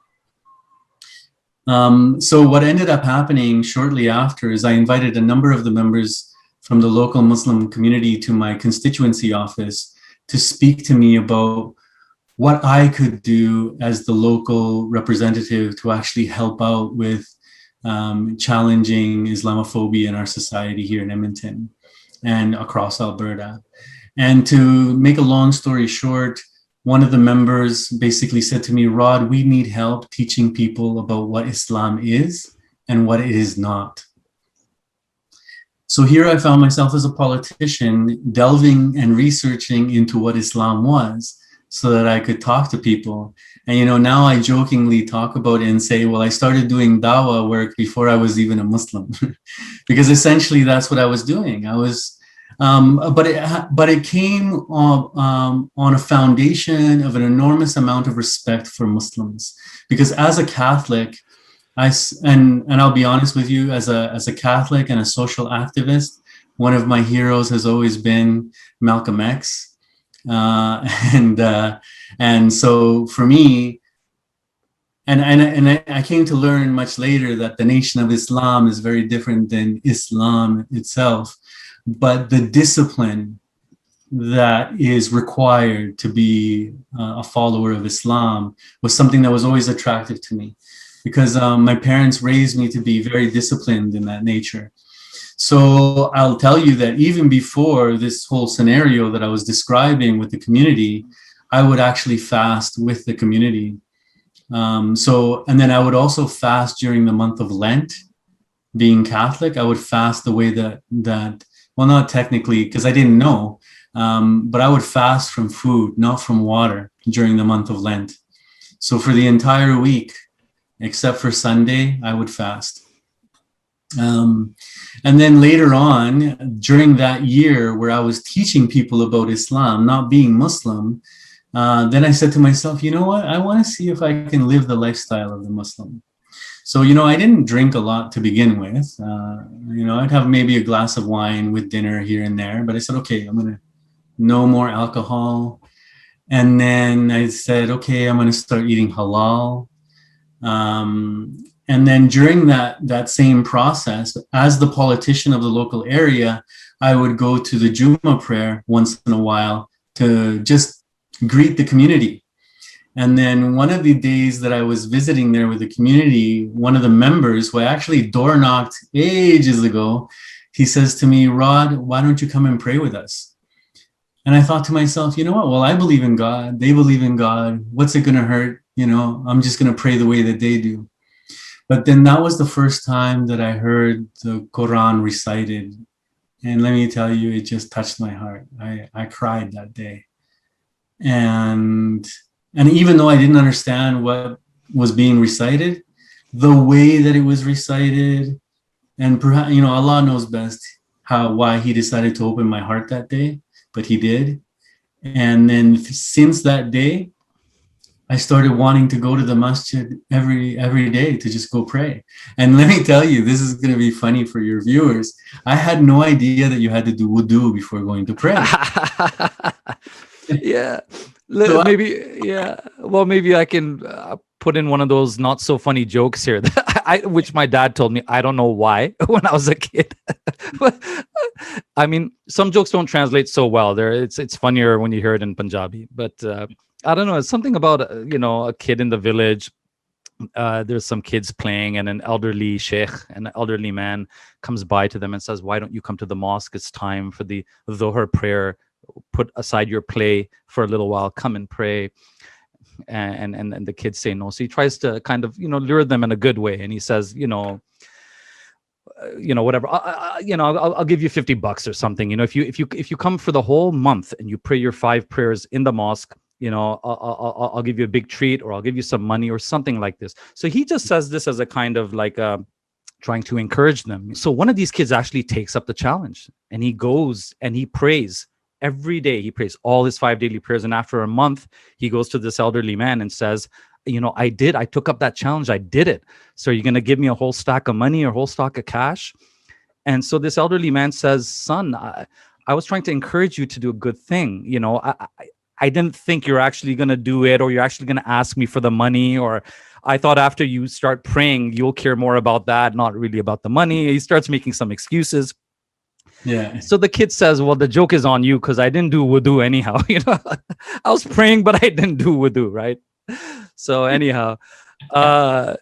So what ended up happening shortly after is I invited a number of the members from the local Muslim community to my constituency office to speak to me about what I could do as the local representative to actually help out with challenging Islamophobia in our society here in Edmonton and across Alberta. And to make a long story short, one of the members basically said to me, Rod, we need help teaching people about what Islam is and what it is not. So here I found myself as a politician delving and researching into what Islam was so that I could talk to people. And, you know, now I jokingly talk about it and say, well, I started doing dawah work before I was even a Muslim, because essentially that's what I was doing. I was, but it came on a foundation of an enormous amount of respect for Muslims, because as a Catholic, and I'll be honest with you, as a Catholic and a social activist, one of my heroes has always been Malcolm X. And so for me, and I came to learn much later that the Nation of Islam is very different than Islam itself, but the discipline that is required to be a follower of Islam was something that was always attractive to me, because my parents raised me to be very disciplined in that nature. So I'll tell you that even before this whole scenario that I was describing with the community, I would actually fast with the community. And then I would also fast during the month of Lent. Being Catholic, I would fast the way that well, not technically, because I didn't know, but I would fast from food, not from water, during the month of Lent. So for the entire week, except for Sunday, I would fast. And then later on, during that year where I was teaching people about Islam, not being Muslim, then I said to myself, you know what? I want to see if I can live the lifestyle of the Muslim. So, you know, I didn't drink a lot to begin with. You know, I'd have maybe a glass of wine with dinner here and there. But I said, okay, I'm going to no more alcohol. And then I said, okay, I'm going to start eating halal. And then during that same process, as the politician of the local area, I would go to the Juma prayer once in a while to just greet the community. And then one of the days that I was visiting there with the community, one of the members, who I actually door knocked ages ago, he says to me, Rod, why don't you come and pray with us? And I thought to myself, you know what? Well, I believe in God. They believe in God. What's it going to hurt? You know, I'm just going to pray the way that they do. But then that was the first time that I heard the Quran recited. And let me tell you, it just touched my heart. I cried that day. And even though I didn't understand what was being recited, the way that it was recited, and perhaps, you know, Allah knows best why he decided to open my heart that day, but he did. And then since that day, I started wanting to go to the masjid every day to just go pray. And let me tell you, this is going to be funny for your viewers. I had no idea that you had to do wudu before going to pray. Yeah. So Maybe I can put in one of those not so funny jokes here, which my dad told me. I don't know why when I was a kid. I mean, some jokes don't translate so well. It's funnier when you hear it in Punjabi. But I don't know. It's something about a kid in the village. There's some kids playing, and an elderly sheikh, an elderly man, comes by to them and says, "Why don't you come to the mosque? It's time for the Dhuhr prayer. Put aside your play for a little while. Come and pray." And the kids say no. So he tries to kind of lure them in a good way, and he says, whatever. I'll give you $50 or something. If you come for the whole month and you pray your 5 prayers in the mosque, I'll give you a big treat, or I'll give you some money or something like this. So he just says this as a kind of like trying to encourage them. So one of these kids actually takes up the challenge, and he goes and he prays. Every day he prays all his 5 daily prayers. And after a month, he goes to this elderly man and says, I took up that challenge. I did it. So you're going to give me a whole stack of money or a whole stack of cash? And so this elderly man says, son, I was trying to encourage you to do a good thing. I didn't think you're actually going to do it, or you're actually going to ask me for the money, or I thought after you start praying, you'll care more about that, not really about the money. He starts making some excuses. Yeah. So the kid says, well, the joke is on you because I didn't do wudu anyhow. I was praying, but I didn't do wudu, right? So anyhow, I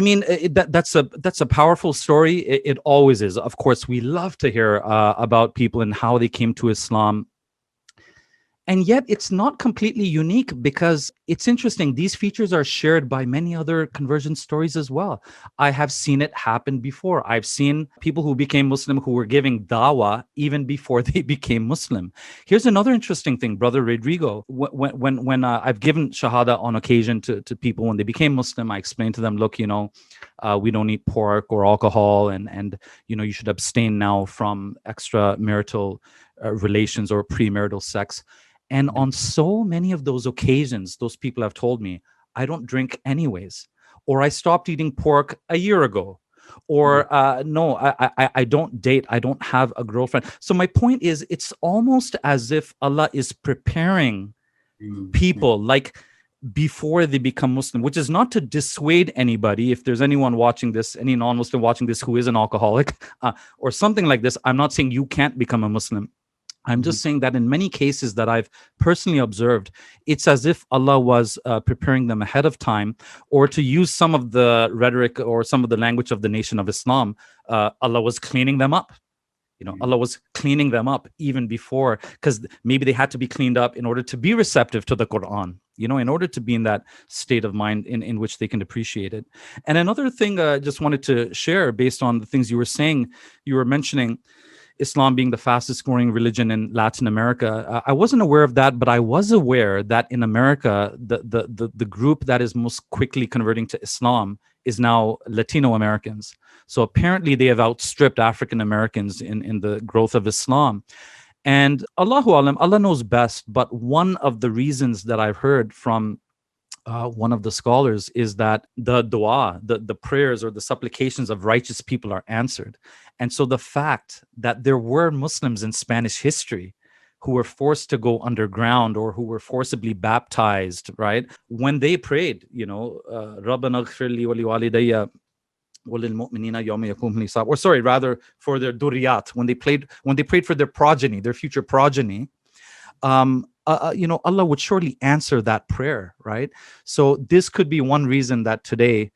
mean, that's a powerful story. It always is. Of course, we love to hear about people and how they came to Islam. And yet it's not completely unique, because it's interesting. These features are shared by many other conversion stories as well. I have seen it happen before. I've seen people who became Muslim who were giving dawah even before they became Muslim. Here's another interesting thing, Brother Rodrigo. When I've given shahada on occasion to people when they became Muslim, I explained to them, look, we don't eat pork or alcohol, and you should abstain now from extramarital relations or premarital sex. And on so many of those occasions, those people have told me, I don't drink anyways, or I stopped eating pork a year ago, or no, I don't date. I don't have a girlfriend. So my point is, it's almost as if Allah is preparing people like before they become Muslim, which is not to dissuade anybody. If there's anyone watching this, any non-Muslim watching this who is an alcoholic or something like this, I'm not saying you can't become a Muslim. I'm just saying that in many cases that I've personally observed, it's as if Allah was preparing them ahead of time, or to use some of the rhetoric or some of the language of the Nation of Islam, Allah was cleaning them up. Allah was cleaning them up even before, because maybe they had to be cleaned up in order to be receptive to the Quran, in order to be in that state of mind in which they can appreciate it. And another thing I just wanted to share based on the things you were saying, you were mentioning Islam being the fastest growing religion in Latin America. I wasn't aware of that, but I was aware that in America, the group that is most quickly converting to Islam is now Latino-Americans. So apparently they have outstripped African Americans in the growth of Islam. And Allahu Alam, Allah knows best, but one of the reasons that I've heard from one of the scholars is that the dua, the prayers or the supplications of righteous people are answered. And so the fact that there were Muslims in Spanish history who were forced to go underground or who were forcibly baptized, right? When they prayed, Rabbana ighfir li wa li walidayya wa lil mu'minina yawma yaqumul hisab, or sorry, rather for their duriyat, when they prayed for their progeny, their future progeny, Allah would surely answer that prayer, right? So this could be one reason that today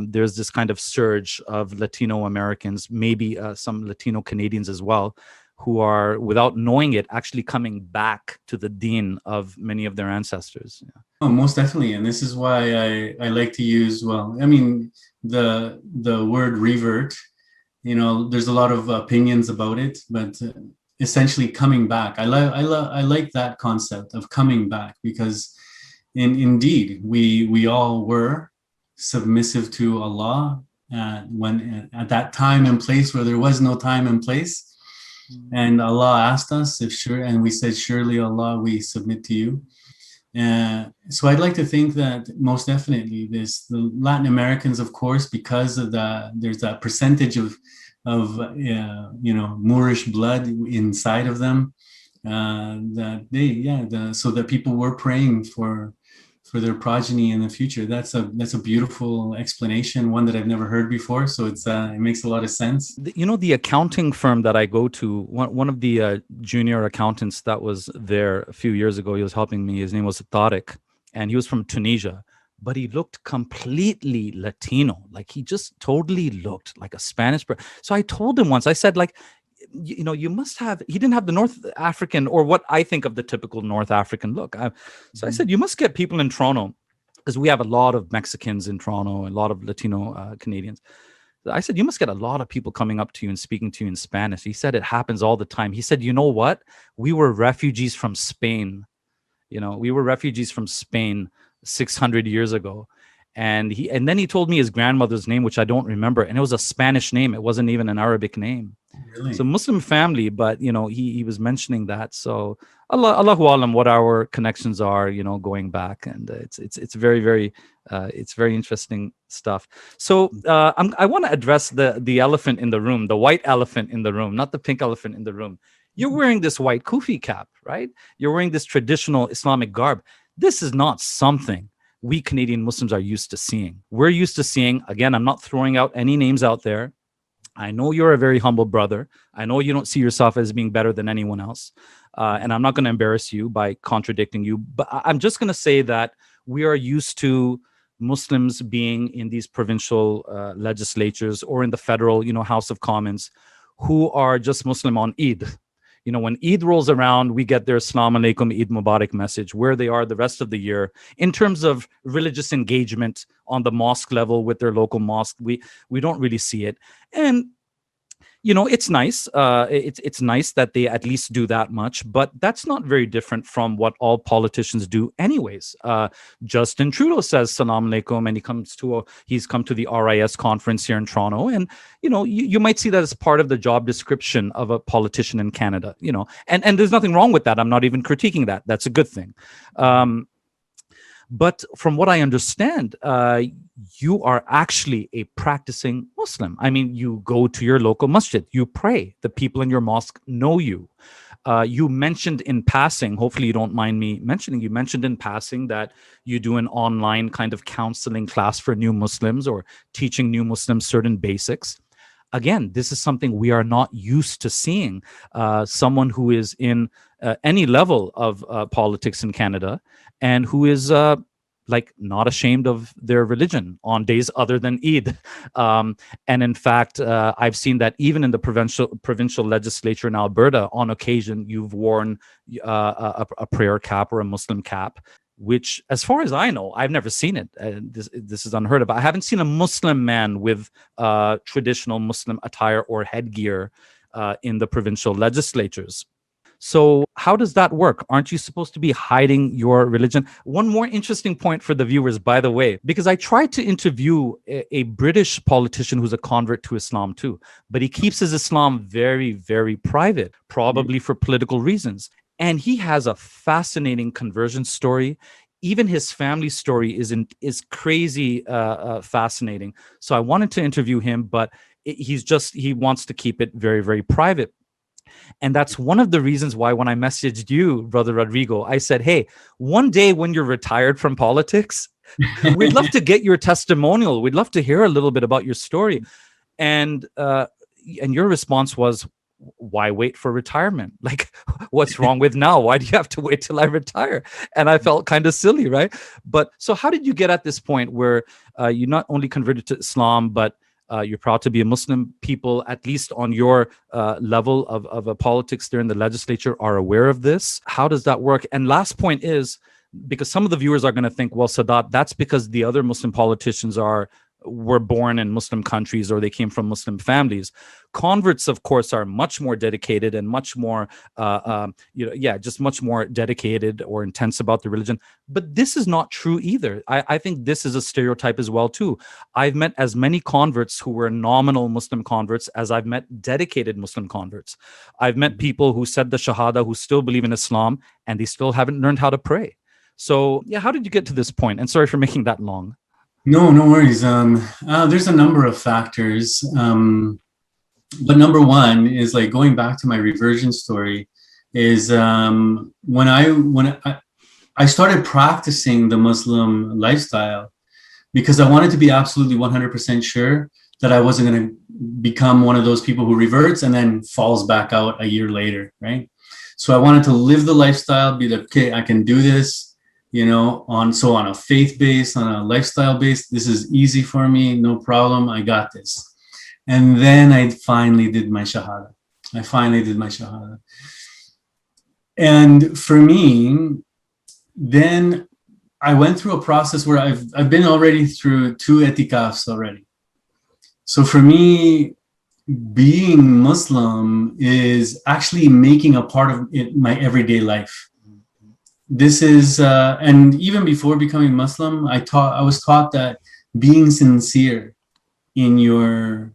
there's this kind of surge of Latino Americans, maybe some Latino Canadians as well, who are, without knowing it, actually coming back to the Deen of many of their ancestors. Yeah. Oh, most definitely. And this is why I like to use, the word revert, there's a lot of opinions about it, but essentially coming back. I like that concept of coming back, because indeed we all were submissive to Allah at that time and place where there was no time and place. And Allah asked us and we said, surely Allah, we submit to you. So I'd like to think that most definitely the Latin Americans, of course, because of there's that percentage of Moorish blood inside of them, so that people were praying for their progeny in the future. That's a beautiful explanation, one that I've never heard before. So it makes a lot of sense. The accounting firm that I go to, one of the junior accountants that was there a few years ago, he was helping me. His name was Tariq, and he was from Tunisia. But he looked completely Latino. Like he just totally looked like a Spanish person. So I told him once, I said, you must have, he didn't have the North African, or what I think of the typical North African look. So I said, you must get people in Toronto, because we have a lot of Mexicans in Toronto, a lot of Latino Canadians. I said, you must get a lot of people coming up to you and speaking to you in Spanish. He said, it happens all the time. He said, you know what? We were refugees from Spain. 600 years ago. And then he told me his grandmother's name, which I don't remember. And it was a Spanish name. It wasn't even an Arabic name. Really? It's a Muslim family, but he was mentioning that. So Allahu Alam, what our connections are, going back. And it's very, very, it's very interesting stuff. So I want to address the elephant in the room, the white elephant in the room, not the pink elephant in the room. You're wearing this white kufi cap, right? You're wearing this traditional Islamic garb. This is not something we Canadian Muslims are used to seeing. We're used to seeing, again, I'm not throwing out any names out there, I know you're a very humble brother. I know you don't see yourself as being better than anyone else. And I'm not going to embarrass you by contradicting you, but I'm just going to say that we are used to Muslims being in these provincial legislatures or in the federal, House of Commons, who are just Muslim on Eid. When Eid rolls around, we get their Assalamu alaikum Eid Mubarak message, where they are the rest of the year in terms of religious engagement on the mosque level with their local mosque. We don't really see it. And it's nice. It's nice that they at least do that much, but that's not very different from what all politicians do, anyways. Justin Trudeau says "Salam alaikum," and he's come to the RIS conference here in Toronto, and you might see that as part of the job description of a politician in Canada. And there's nothing wrong with that. I'm not even critiquing that. That's a good thing. But from what I understand, you are actually a practicing Muslim. I mean, you go to your local masjid, you pray. The people in your mosque know you. You mentioned in passing, hopefully you don't mind me mentioning, you mentioned in passing that you do an online kind of counseling class for new Muslims or teaching new Muslims certain basics. Again, this is something we are not used to seeing. Someone who is in any level of politics in Canada and who is not ashamed of their religion on days other than Eid. And in fact, I've seen that even in the provincial legislature in Alberta, on occasion, you've worn a prayer cap or a Muslim cap, which, as far as I know, I've never seen it. This is unheard of. I haven't seen a Muslim man with traditional Muslim attire or headgear in the provincial legislatures. So how does that work? Aren't you supposed to be hiding your religion? One more interesting point for the viewers, by the way, because I tried to interview a British politician who's a convert to Islam too, but he keeps his Islam very, very private, probably for political reasons. And he has a fascinating conversion story. Even his family story is crazy fascinating. So I wanted to interview him, but he wants to keep it very, very private. And that's one of the reasons why when I messaged you, Brother Rodrigo, I said, hey, one day when you're retired from politics, we'd love to get your testimonial. We'd love to hear a little bit about your story. And your response was, why wait for retirement? Like, what's wrong with now? Why do you have to wait till I retire? And I felt kind of silly, right? But so how did you get at this point where you not only converted to Islam, but you're proud to be a Muslim? People, at least on your level of politics there in the legislature, are aware of this. How does that work? And last point is, because some of the viewers are going to think, well, Sadat, that's because the other Muslim politicians were born in Muslim countries or they came from Muslim families. Converts, of course, are much more dedicated and much more, just much more dedicated or intense about the religion. But this is not true either. I think this is a stereotype as well, too. I've met as many converts who were nominal Muslim converts as I've met dedicated Muslim converts. I've met people who said the Shahada, who still believe in Islam, and they still haven't learned how to pray. So, yeah, how did you get to this point? And sorry for making that long. No worries. There's a number of factors. But number one is, like, going back to my reversion story, is when I started practicing the Muslim lifestyle, because I wanted to be absolutely 100% sure that I wasn't going to become one of those people who reverts and then falls back out a year later, right? So I wanted to live the lifestyle, be like, okay, I can do this. On a faith base, on a lifestyle base, this is easy for me, no problem, I got this. And then I finally did my Shahada. And for me, then I went through a process where I've been already through 2 etikafs already. So for me, being Muslim is actually making a part of it, my everyday life. This is, and even before becoming Muslim, I was taught that being sincere in your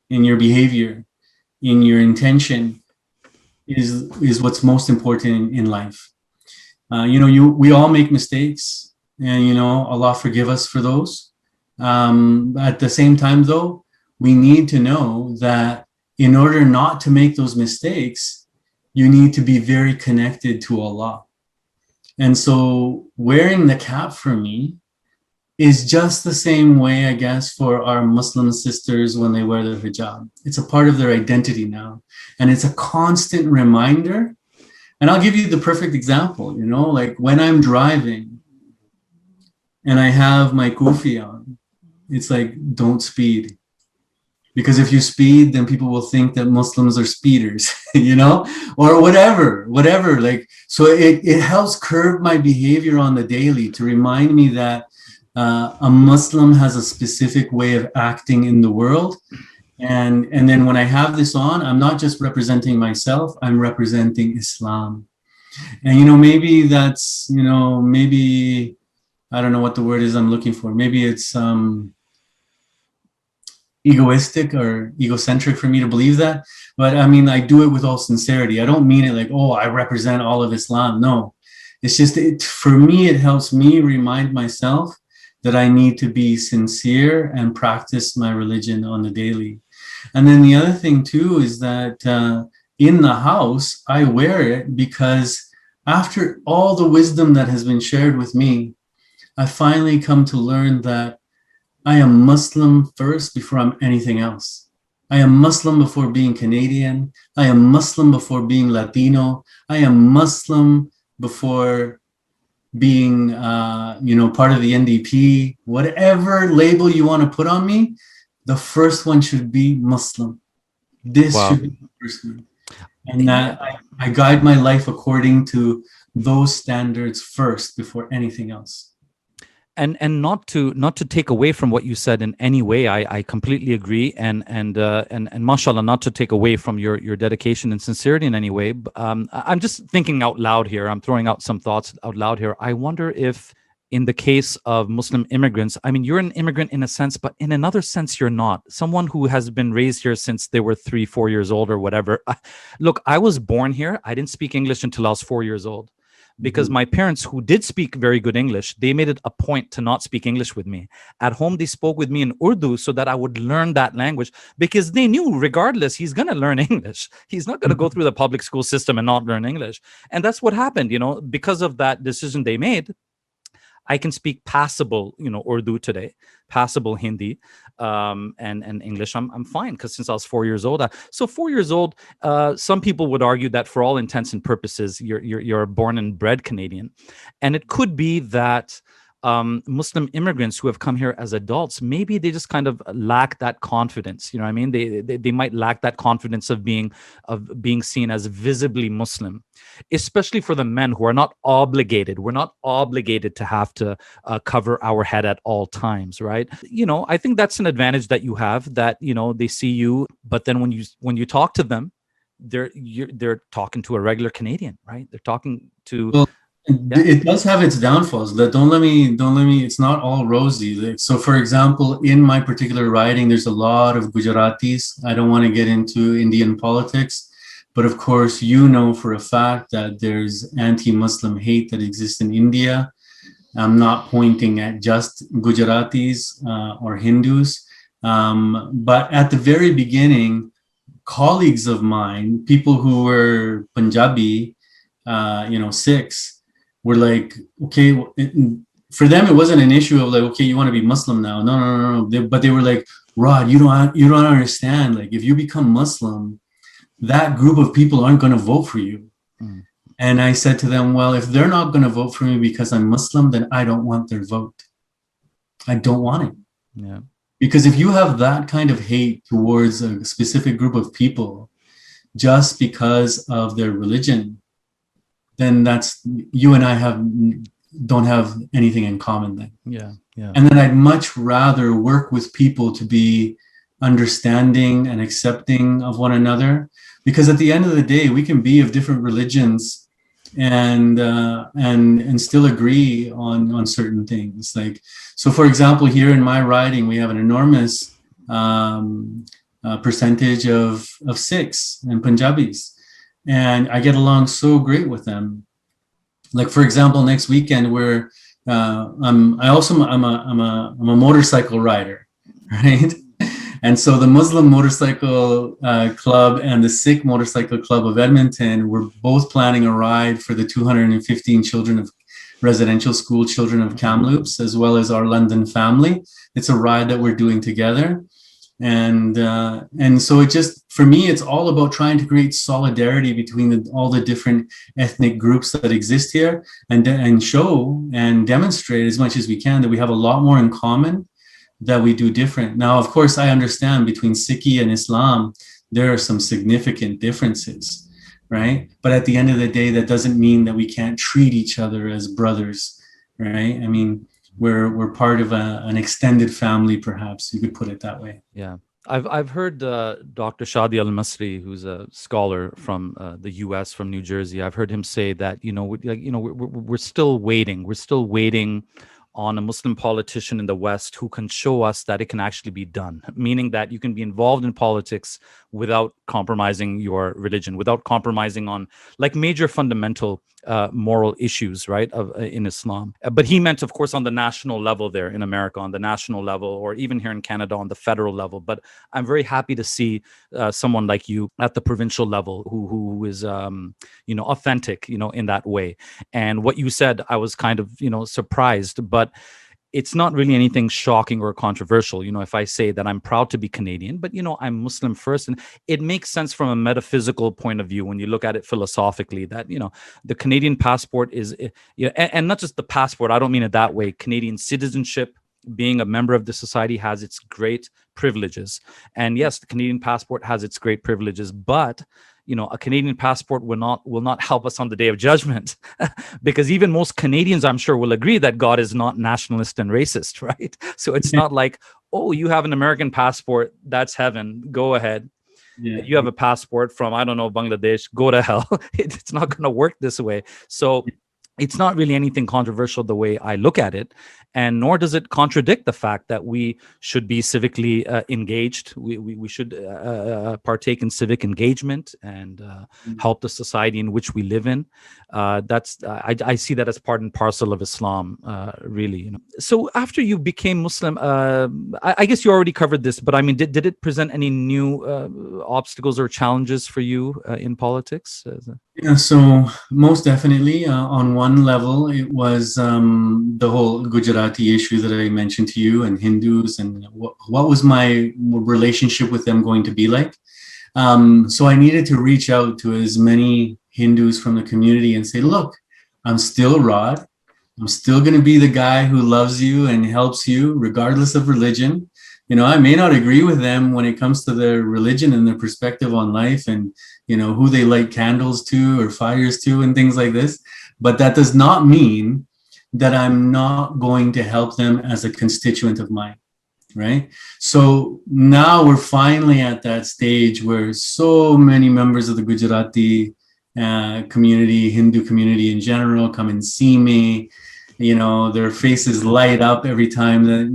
behavior, in your intention, is what's most important in life. We all make mistakes, and Allah forgive us for those. At the same time, though, we need to know that in order not to make those mistakes, you need to be very connected to Allah. And so wearing the cap for me is just the same way, I guess, for our Muslim sisters when they wear their hijab. It's a part of their identity now. And it's a constant reminder. And I'll give you the perfect example, you know, like when I'm driving and I have my kufi on, it's like, don't speed. Because if you speed, then people will think that Muslims are speeders, you know, or whatever. Like, so it helps curb my behavior on the daily to remind me that a Muslim has a specific way of acting in the world. And then when I have this on, I'm not just representing myself, I'm representing Islam. And, you know, maybe that's, you know, maybe, I don't know what the word is I'm looking for. Maybe it's egoistic or egocentric for me to believe that. But I mean, I do it with all sincerity. I don't mean it like, oh, I represent all of Islam. No, it's just, for me, it helps me remind myself that I need to be sincere and practice my religion on the daily. And then the other thing too is that in the house, I wear it because after all the wisdom that has been shared with me, I finally come to learn that I am Muslim first before I'm anything else. I am Muslim before being Canadian. I am Muslim before being Latino. I am Muslim before being, you know, part of the NDP. Whatever label you want to put on me, the first one should be Muslim. This should be the first one. And that I guide my life according to those standards first before anything else. And not to take away from what you said in any way, I completely agree, and mashallah, not to take away from your dedication and sincerity in any way. I'm just thinking out loud here. I'm throwing out some thoughts out loud here. I wonder if, in the case of Muslim immigrants, I mean, you're an immigrant in a sense, but in another sense, you're not. Someone who has been raised here since they were 3-4 years old or whatever. Look, I was born here. I didn't speak English until I was 4 years old. Because my parents, who did speak very good English, they made it a point to not speak English with me. At home, they spoke with me in Urdu so that I would learn that language, because they knew regardless, he's going to learn English. He's not going to go through the public school system and not learn English. And that's what happened, you know, because of that decision they made. I can speak passable, you know, Urdu today, passable Hindi, and English. I'm fine, because since I was 4 years old. So 4 years old, some people would argue that for all intents and purposes, you're a born and bred Canadian, and it could be that Muslim immigrants who have come here as adults, maybe they just kind of lack that confidence. You know what I mean? They might lack that confidence of being seen as visibly Muslim, especially for the men who are not obligated. We're not obligated to have to cover our head at all times, right? You know, I think that's an advantage that you have, that, you know, they see you, but then when you talk to them, they're talking to a regular Canadian, right? They're talking to. Well, it does have its downfalls. That don't let me. It's not all rosy. So, for example, in my particular riding, there's a lot of Gujaratis. I don't want to get into Indian politics, but of course, you know for a fact that there's anti-Muslim hate that exists in India. I'm not pointing at just Gujaratis or Hindus, but at the very beginning, colleagues of mine, people who were Punjabi, Sikhs, were like, okay, for them it wasn't an issue of like, okay, you want to be Muslim now? No. But they were like, Rod, you don't understand. Like, if you become Muslim, that group of people aren't going to vote for you. Mm. And I said to them, well, if they're not going to vote for me because I'm Muslim, then I don't want their vote. I don't want it. Yeah. Because if you have that kind of hate towards a specific group of people just because of their religion, then that's, you and I don't have anything in common then. Yeah. And then I'd much rather work with people to be understanding and accepting of one another, because at the end of the day, we can be of different religions and still agree on certain things. Like, so for example, here in my riding, we have an enormous percentage of Sikhs and Punjabis. And I get along so great with them. Like, for example, next weekend I'm a motorcycle rider, right? And so the Muslim Motorcycle Club and the Sikh Motorcycle Club of Edmonton, we're both planning a ride for the 215 children of residential school children of Kamloops, as well as our London family. It's a ride that we're doing together. And so it just, for me, it's all about trying to create solidarity between all the different ethnic groups that exist here, and show and demonstrate as much as we can that we have a lot more in common that we do different. Now, of course, I understand between Sikhi and Islam, there are some significant differences, right? But at the end of the day, that doesn't mean that we can't treat each other as brothers, right? I mean, we're part of an extended family, perhaps you could put it that way. Yeah. I've heard Dr. Shadi Al-Masri, who's a scholar from the U.S., from New Jersey. I've heard him say that we're still waiting. We're still waiting on a Muslim politician in the West who can show us that it can actually be done, meaning that you can be involved in politics without compromising your religion, without compromising on like major fundamental moral issues, right, in Islam. But he meant, of course, on the national level there in America, on the national level, or even here in Canada on the federal level. But I'm very happy to see someone like you at the provincial level who is, authentic, in that way. And what you said, I was kind of, surprised, but it's not really anything shocking or controversial, if I say that I'm proud to be Canadian, but, I'm Muslim first. And it makes sense from a metaphysical point of view when you look at it philosophically that, the Canadian passport is, and not just the passport, I don't mean it that way. Canadian citizenship, being a member of the society, has its great privileges. And yes, the Canadian passport has its great privileges, but a Canadian passport will not help us on the day of judgment, because even most Canadians, I'm sure, will agree that God is not nationalist and racist, right? So it's not like, oh, you have an American passport, that's heaven, go ahead. Yeah. You have a passport from, I don't know, Bangladesh, go to hell. It's not going to work this way. So it's not really anything controversial the way I look at it, and nor does it contradict the fact that we should be civically engaged. We should partake in civic engagement and help the society in which we live in. I see that as part and parcel of Islam, really. So after you became Muslim, I guess you already covered this, but I mean, did it present any new obstacles or challenges for you in politics? Yeah, so most definitely, on one level, it was the whole Gujarati issue that I mentioned to you, and Hindus, and what was my relationship with them going to be like. So I needed to reach out to as many Hindus from the community and say, look, I'm still Rod. I'm still going to be the guy who loves you and helps you regardless of religion. I may not agree with them when it comes to their religion and their perspective on life and, who they light candles to or fires to and things like this. But that does not mean that I'm not going to help them as a constituent of mine, right? So now we're finally at that stage where so many members of the Gujarati community, Hindu community in general, come and see me. Their faces light up every time that,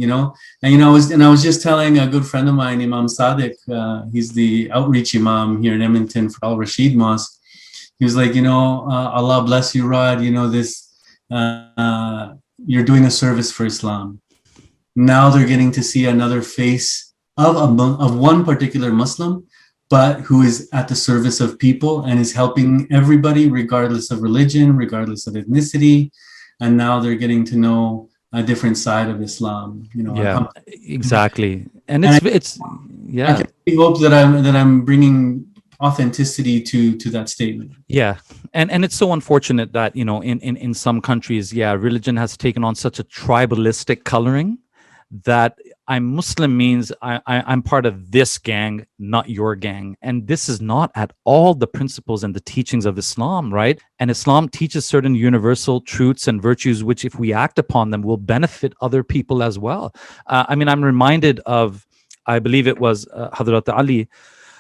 I was just telling a good friend of mine, Imam Sadiq, he's the outreach imam here in Edmonton for Al Rashid Mosque. He was like, Allah bless you, Rod, you're doing a service for Islam. Now they're getting to see another face of one particular Muslim, but who is at the service of people and is helping everybody regardless of religion, regardless of ethnicity. And now they're getting to know a different side of Islam. Yeah, exactly. And I hope that I'm bringing authenticity to that statement. Yeah, and it's so unfortunate that in some countries, religion has taken on such a tribalistic coloring that I'm Muslim means I'm part of this gang, not your gang. And this is not at all the principles and the teachings of Islam, right? And Islam teaches certain universal truths and virtues, which if we act upon them will benefit other people as well. I'm reminded of, I believe it was Hazrat Ali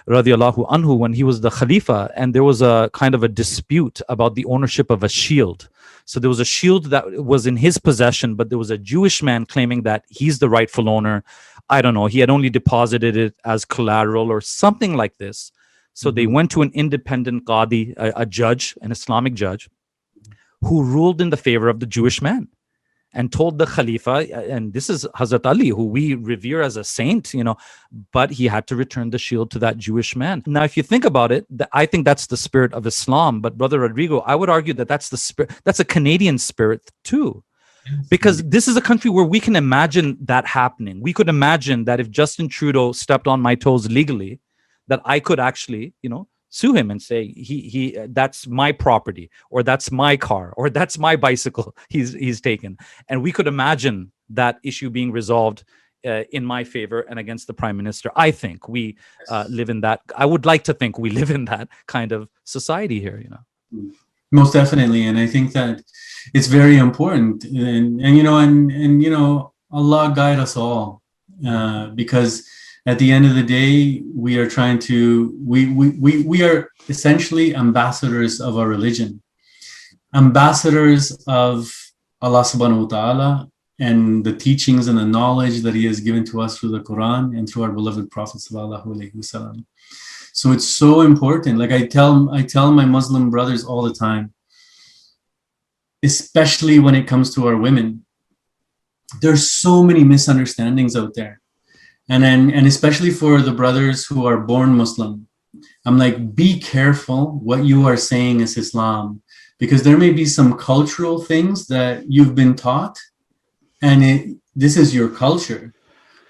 radiallahu anhu, when he was the Khalifa, and there was a kind of a dispute about the ownership of a shield. So there was a shield that was in his possession, but there was a Jewish man claiming that he's the rightful owner. I don't know, he had only deposited it as collateral or something like this. So they went to an independent Qadi, a judge, an Islamic judge, who ruled in the favor of the Jewish man. and told the Khalifa, and this is Hazrat Ali, who we revere as a saint, but he had to return the shield to that Jewish man. Now, if you think about it, I think that's the spirit of Islam. But Brother Rodrigo, I would argue that that's the spirit, that's a Canadian spirit too. Because this is a country where we can imagine that happening. We could imagine that if Justin Trudeau stepped on my toes legally, that I could actually, sue him and say he that's my property, or that's my car, or that's my bicycle he's taken, and we could imagine that issue being resolved in my favor and against the Prime Minister. I think we live in that. I would like to think we live in that kind of society here. Most definitely, and I think that it's very important, and Allah guide us all, because at the end of the day, we are trying to, we are essentially ambassadors of our religion, ambassadors of Allah subhanahu wa ta'ala and the teachings and the knowledge that He has given to us through the Quran and through our beloved Prophet sallallahu alaihi wasallam. So it's so important. Like I tell my Muslim brothers all the time, especially when it comes to our women, there's so many misunderstandings out there. And especially for the brothers who are born Muslim, I'm like, be careful what you are saying is Islam, because there may be some cultural things that you've been taught, and this is your culture,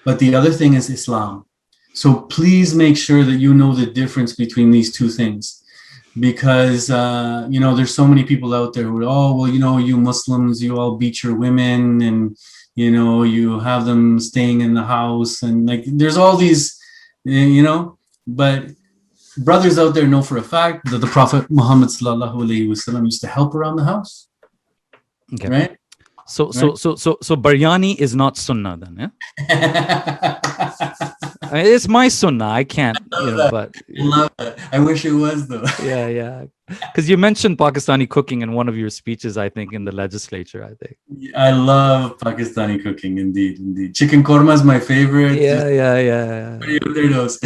but the other thing is Islam. So please make sure that you know the difference between these two things, because there's so many people out there who are, you Muslims, you all beat your women, and you have them staying in the house, and like there's all these, but brothers out there know for a fact that the Prophet Muhammad sallallahu alaihi wasallam used to help around the house. Okay. Right? So biryani is not sunnah then, yeah? I mean, it's my sunnah. I can't, but I love it. I wish it was though. Yeah. Because you mentioned Pakistani cooking in one of your speeches, I think, in the legislature, I think. I love Pakistani cooking, indeed. Chicken korma is my favorite. Yeah. Everybody knows.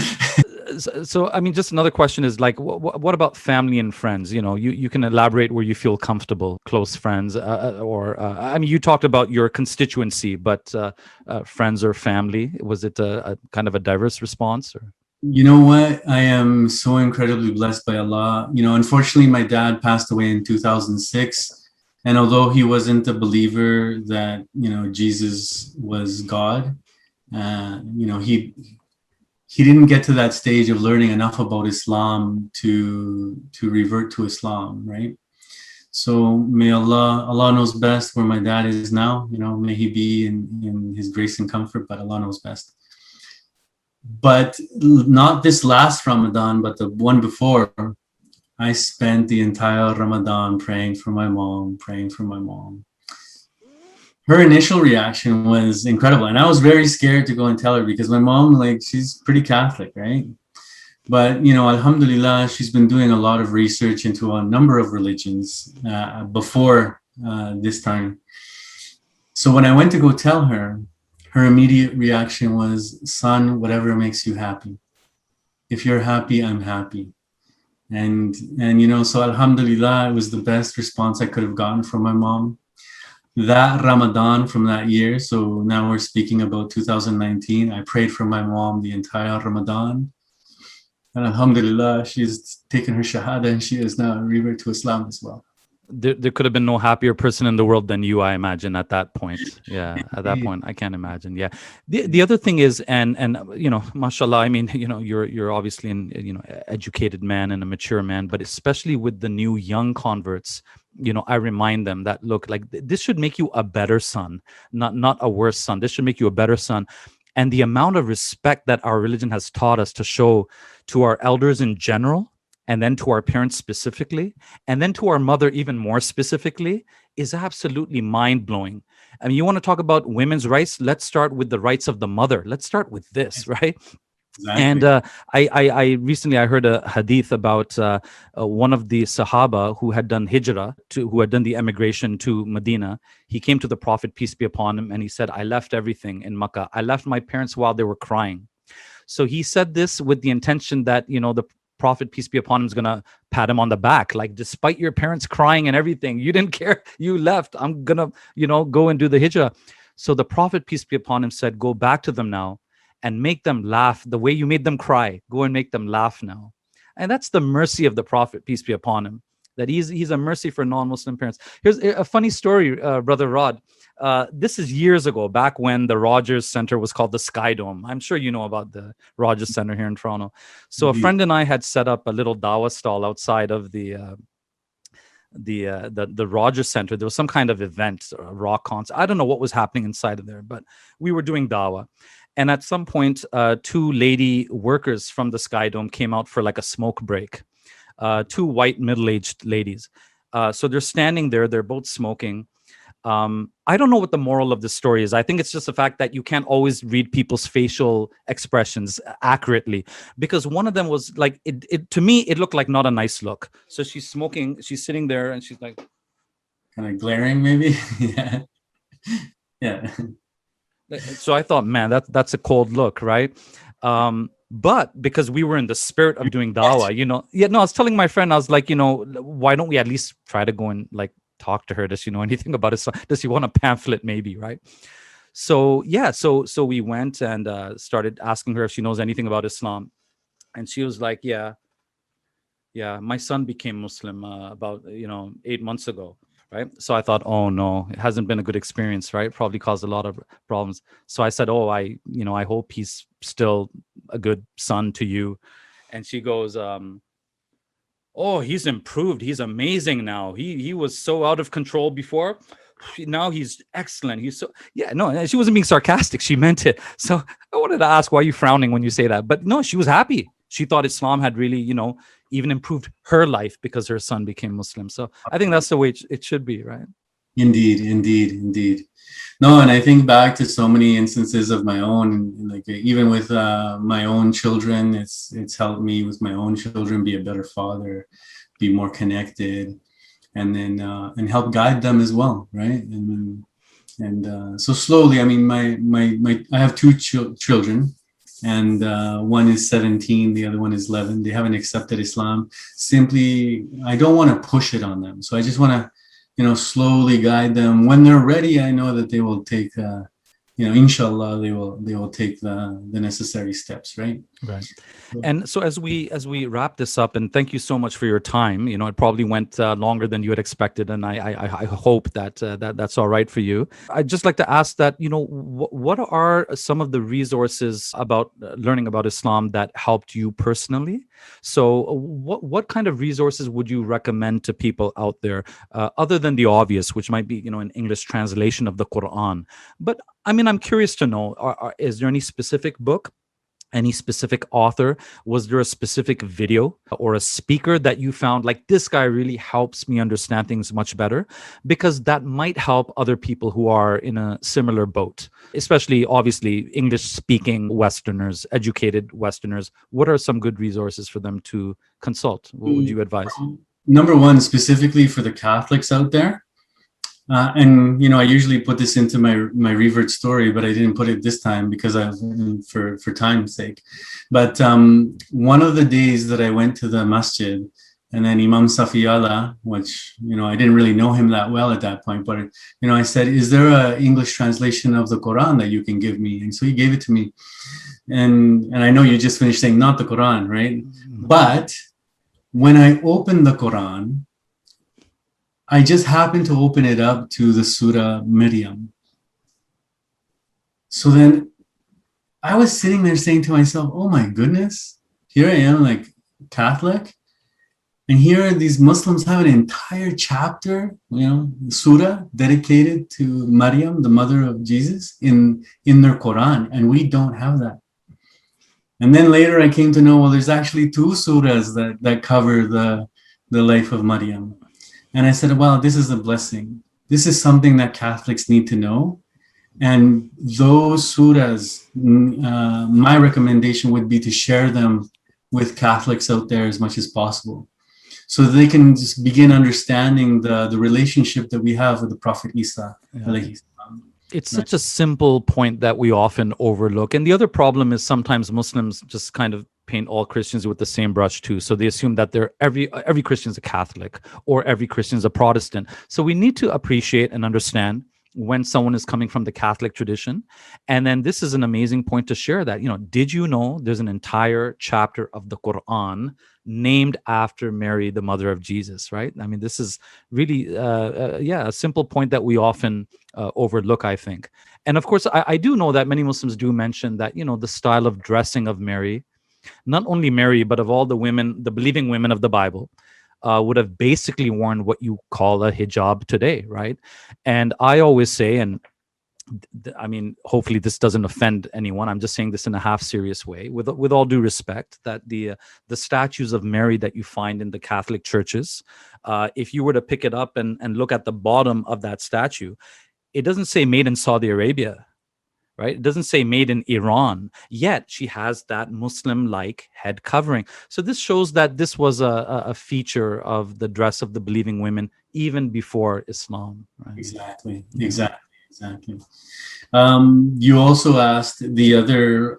So, I mean, just another question is like, what about family and friends? You can elaborate where you feel comfortable, close friends, I mean, you talked about your constituency, but friends or family, was it a kind of a diverse response? Or? You know what? I am so incredibly blessed by Allah. Unfortunately, my dad passed away in 2006. And although he wasn't a believer that, Jesus was God, he didn't get to that stage of learning enough about Islam to revert to Islam, right? So may Allah knows best where my dad is now. May he be in his grace and comfort, but Allah knows best. But not this last Ramadan, but the one before, I spent the entire Ramadan praying for my mom. Her initial reaction was incredible. And I was very scared to go and tell her, because my mom, she's pretty Catholic, right? But, alhamdulillah, she's been doing a lot of research into a number of religions before this time. So when I went to go tell her, her immediate reaction was, son, whatever makes you happy. If you're happy, I'm happy. And so alhamdulillah, it was the best response I could have gotten from my mom. That Ramadan from that year, so now we're speaking about 2019, I prayed for my mom the entire Ramadan. And alhamdulillah, she's taken her shahada and she is now a revert to Islam as well. There could have been no happier person in the world than you, I imagine, at that point. Yeah, at that point, I can't imagine. Yeah. The other thing is, and mashallah, I mean, you're obviously an educated man and a mature man, but especially with the new young converts, I remind them that, look, this should make you a better son, not a worse son. This should make you a better son. And the amount of respect that our religion has taught us to show to our elders in general, and then to our parents specifically, and then to our mother even more specifically, is absolutely mind-blowing. I mean, you want to talk about women's rights? Let's start with the rights of the mother. Let's start with this, right? Exactly. And I recently heard a hadith about one of the Sahaba who had done hijrah, who had done the emigration to Medina. He came to the Prophet, peace be upon him, and he said, I left everything in Makkah. I left my parents while they were crying. So he said this with the intention that, the Prophet, peace be upon him, is going to pat him on the back. Like, despite your parents crying and everything, you didn't care. You left. I'm going to, go and do the hijrah. So the Prophet, peace be upon him, said, go back to them now and make them laugh the way you made them cry. Go and make them laugh now. And that's the mercy of the Prophet, peace be upon him, that he's a mercy for non-Muslim parents. Here's a funny story, Brother Rod. This is years ago, back when the Rogers Center was called the Sky Dome. I'm sure you know about the Rogers Center here in Toronto. So a friend and I had set up a little dawah stall outside of the Rogers Center. There was some kind of event, a rock concert. I don't know what was happening inside of there, but we were doing dawah. And at some point, two lady workers from the Sky Dome came out for like a smoke break. Two white middle-aged ladies. So they're standing there. They're both smoking. I don't know what the moral of the story is. I think it's just the fact that you can't always read people's facial expressions accurately, because one of them was like, to me, it looked like not a nice look. So she's smoking, she's sitting there and she's like, kind of glaring maybe. Yeah. Yeah. So I thought, man, that's a cold look, right? But because we were in the spirit of doing dawah, I was telling my friend, I was like, why don't we at least try to go and like talk to her? Does she know anything about Islam? Does she want a pamphlet maybe, right? So yeah, so we went and started asking her if she knows anything about Islam. And she was like, yeah, my son became Muslim about 8 months ago. Right. So I thought, oh no, it hasn't been a good experience, right? Probably caused a lot of problems. So I said, oh, I hope he's still a good son to you. And she goes, oh, he's improved. He's amazing now. He was so out of control before. Now he's excellent. He's so, yeah, no, she wasn't being sarcastic. She meant it. So I wanted to ask, why are you frowning when you say that? But no, she was happy. She thought Islam had really, even improved her life because her son became Muslim. So I think that's the way it should be, right? Indeed. No, and I think back to so many instances of my own, like even with my own children, it's helped me with my own children be a better father, be more connected, and then and help guide them as well, right? And so slowly, I mean, I have two children. And one is 17, the other one is 11. They haven't accepted Islam. Simply, I don't want to push it on them. So I just want to, slowly guide them. When they're ready, I know that they will take, inshallah, they will take the necessary steps, right? Right. And so as we wrap this up, and thank you so much for your time. It probably went longer than you had expected, and I hope that that's all right for you. I'd just like to ask that, what are some of the resources about learning about Islam that helped you personally? So what kind of resources would you recommend to people out there, other than the obvious, which might be, an English translation of the Quran? But I mean, I'm curious to know, is there any specific book, any specific author? Was there a specific video or a speaker that you found like, this guy really helps me understand things much better? Because that might help other people who are in a similar boat, especially obviously English speaking Westerners, educated Westerners. What are some good resources for them to consult? What would you advise? Number one, specifically for the Catholics out there, and I usually put this into my revert story, but I didn't put it this time because for time's sake. But one of the days that I went to the masjid, and then Imam Safiyala, which I didn't really know him that well at that point, but I said, "Is there an English translation of the Quran that you can give me?" And so he gave it to me. And I know you just finished saying not the Quran, right? But when I opened the Quran, I just happened to open it up to the Surah Maryam. So then I was sitting there saying to myself, oh my goodness, here I am, like Catholic, and here these Muslims have an entire chapter, Surah dedicated to Maryam, the mother of Jesus, in their Quran, and we don't have that. And then later I came to know, well, there's actually two surahs that cover the life of Maryam. And I said, well, this is a blessing. This is something that Catholics need to know. And those surahs, my recommendation would be to share them with Catholics out there as much as possible, so they can just begin understanding the relationship that we have with the Prophet Isa. Yeah. It's such a simple point that we often overlook. And the other problem is sometimes Muslims just kind of paint all Christians with the same brush too. So they assume that every Christian is a Catholic or every Christian is a Protestant. So we need to appreciate and understand when someone is coming from the Catholic tradition. And then this is an amazing point to share that, did you know there's an entire chapter of the Quran named after Mary, the mother of Jesus, right? I mean, this is really, a simple point that we often overlook, I think. And of course, I do know that many Muslims do mention that, the style of dressing of Mary, not only Mary, but of all the women, the believing women of the Bible, would have basically worn what you call a hijab today, right? And I always say, and I mean, hopefully this doesn't offend anyone. I'm just saying this in a half serious way, with all due respect, that the statues of Mary that you find in the Catholic churches, if you were to pick it up and look at the bottom of that statue, it doesn't say made in Saudi Arabia, right? It doesn't say made in Iran, yet she has that Muslim-like head covering. So this shows that this was a feature of the dress of the believing women even before Islam. Right? Exactly. You also asked the other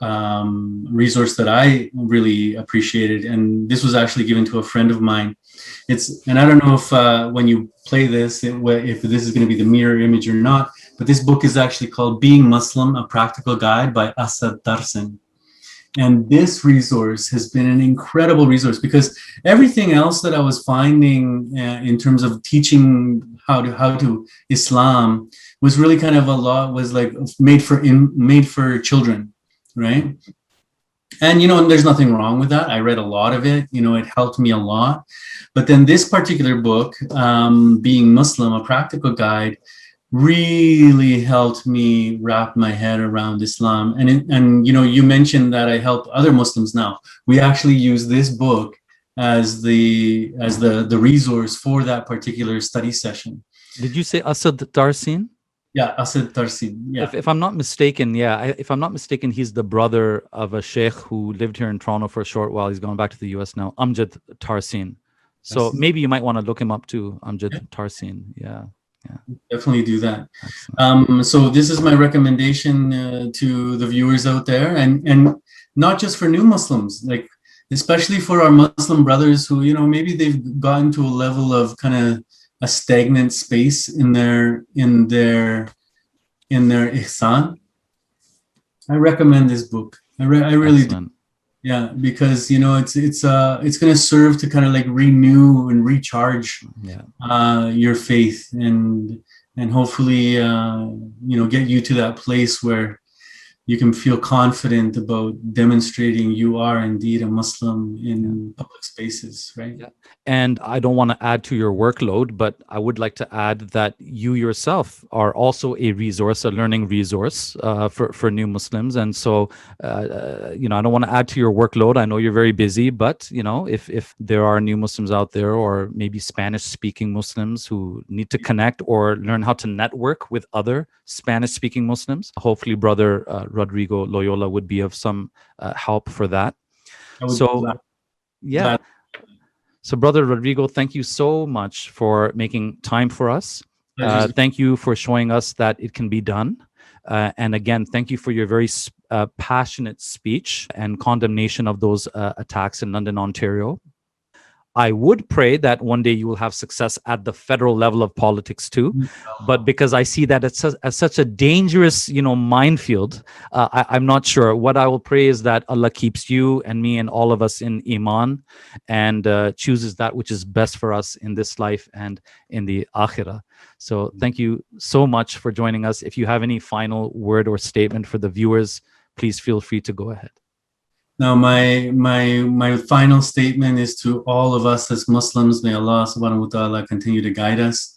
resource that I really appreciated, and this was actually given to a friend of mine. And I don't know if when you play this, if this is going to be the mirror image or not, but this book is actually called Being Muslim, A Practical Guide by Asad Tarsin. And this resource has been an incredible resource, because everything else that I was finding in terms of teaching how to Islam was really kind of was like made for children, right? And there's nothing wrong with that. I read a lot of it. It helped me a lot. But then this particular book, Being Muslim, A Practical Guide, really helped me wrap my head around Islam. And you mentioned that I help other Muslims now. We actually use this book as the resource for that particular study session. Did you say Asad Tarsin? Yeah, Asad Tarsin. Yeah. If I'm not mistaken, he's the brother of a sheikh who lived here in Toronto for a short while. He's gone back to the US now, Amjad Tarsin. So maybe you might want to look him up too, Amjad Tarsin. Yeah. Definitely do that. So this is my recommendation to the viewers out there, and not just for new Muslims, like especially for our Muslim brothers who, maybe they've gotten to a level of kind of a stagnant space in their ihsan. I recommend this book. I really do. Yeah, because it's going to serve to kind of like renew and recharge your faith, and hopefully get you to that place where you can feel confident about demonstrating you are indeed a Muslim in public spaces, right? Yeah. And I don't want to add to your workload, but I would like to add that you yourself are also a resource, a learning resource for new Muslims. And so, I don't want to add to your workload. I know you're very busy, but, if there are new Muslims out there, or maybe Spanish-speaking Muslims who need to connect or learn how to network with other Spanish-speaking Muslims, hopefully Brother Rodrigo Loyola would be of some help for that. So, Brother Rodrigo, thank you so much for making time for us. Thank you for showing us that it can be done. And again, thank you for your very passionate speech and condemnation of those attacks in London, Ontario. I would pray that one day you will have success at the federal level of politics too, but because I see that it's as such a dangerous, minefield, I'm not sure. What I will pray is that Allah keeps you and me and all of us in Iman, and chooses that which is best for us in this life and in the Akhirah. So thank you so much for joining us. If you have any final word or statement for the viewers, please feel free to go ahead. Now, my final statement is to all of us as Muslims. May Allah subhanahu wa ta'ala continue to guide us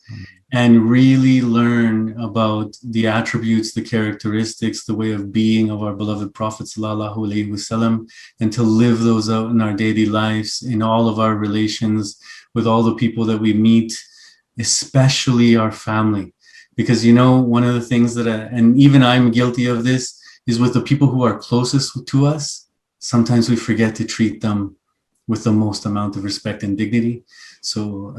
and really learn about the attributes, the characteristics, the way of being of our beloved Prophet sallallahu alaihi wasallam, and to live those out in our daily lives, in all of our relations with all the people that we meet, especially our family. Because, one of the things that, and even I'm guilty of this, is with the people who are closest to us. Sometimes we forget to treat them with the most amount of respect and dignity. So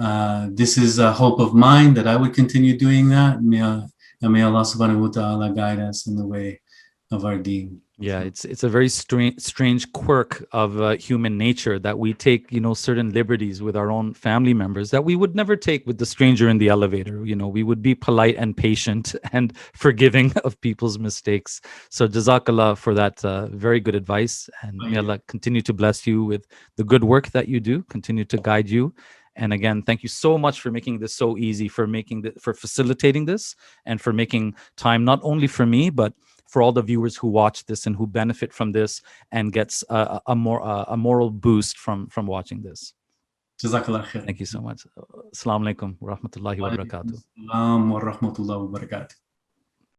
this is a hope of mine that I would continue doing that. May Allah subhanahu wa ta'ala guide us in the way of our Deen. Yeah, it's a very strange quirk of human nature that we take, certain liberties with our own family members that we would never take with the stranger in the elevator. We would be polite and patient and forgiving of people's mistakes. So Jazakallah for that very good advice, and may Allah continue to bless you with the good work that you do, continue to guide you. And again, thank you so much for making this so easy, for facilitating this, and for making time not only for me, but for all the viewers who watch this and who benefit from this and gets a moral boost from watching this. Jazakallah khair. Thank you so much. Assalamu alaikum wa rahmatullahi wa barakatuh. Wa rahmatullahi wa barakatuh.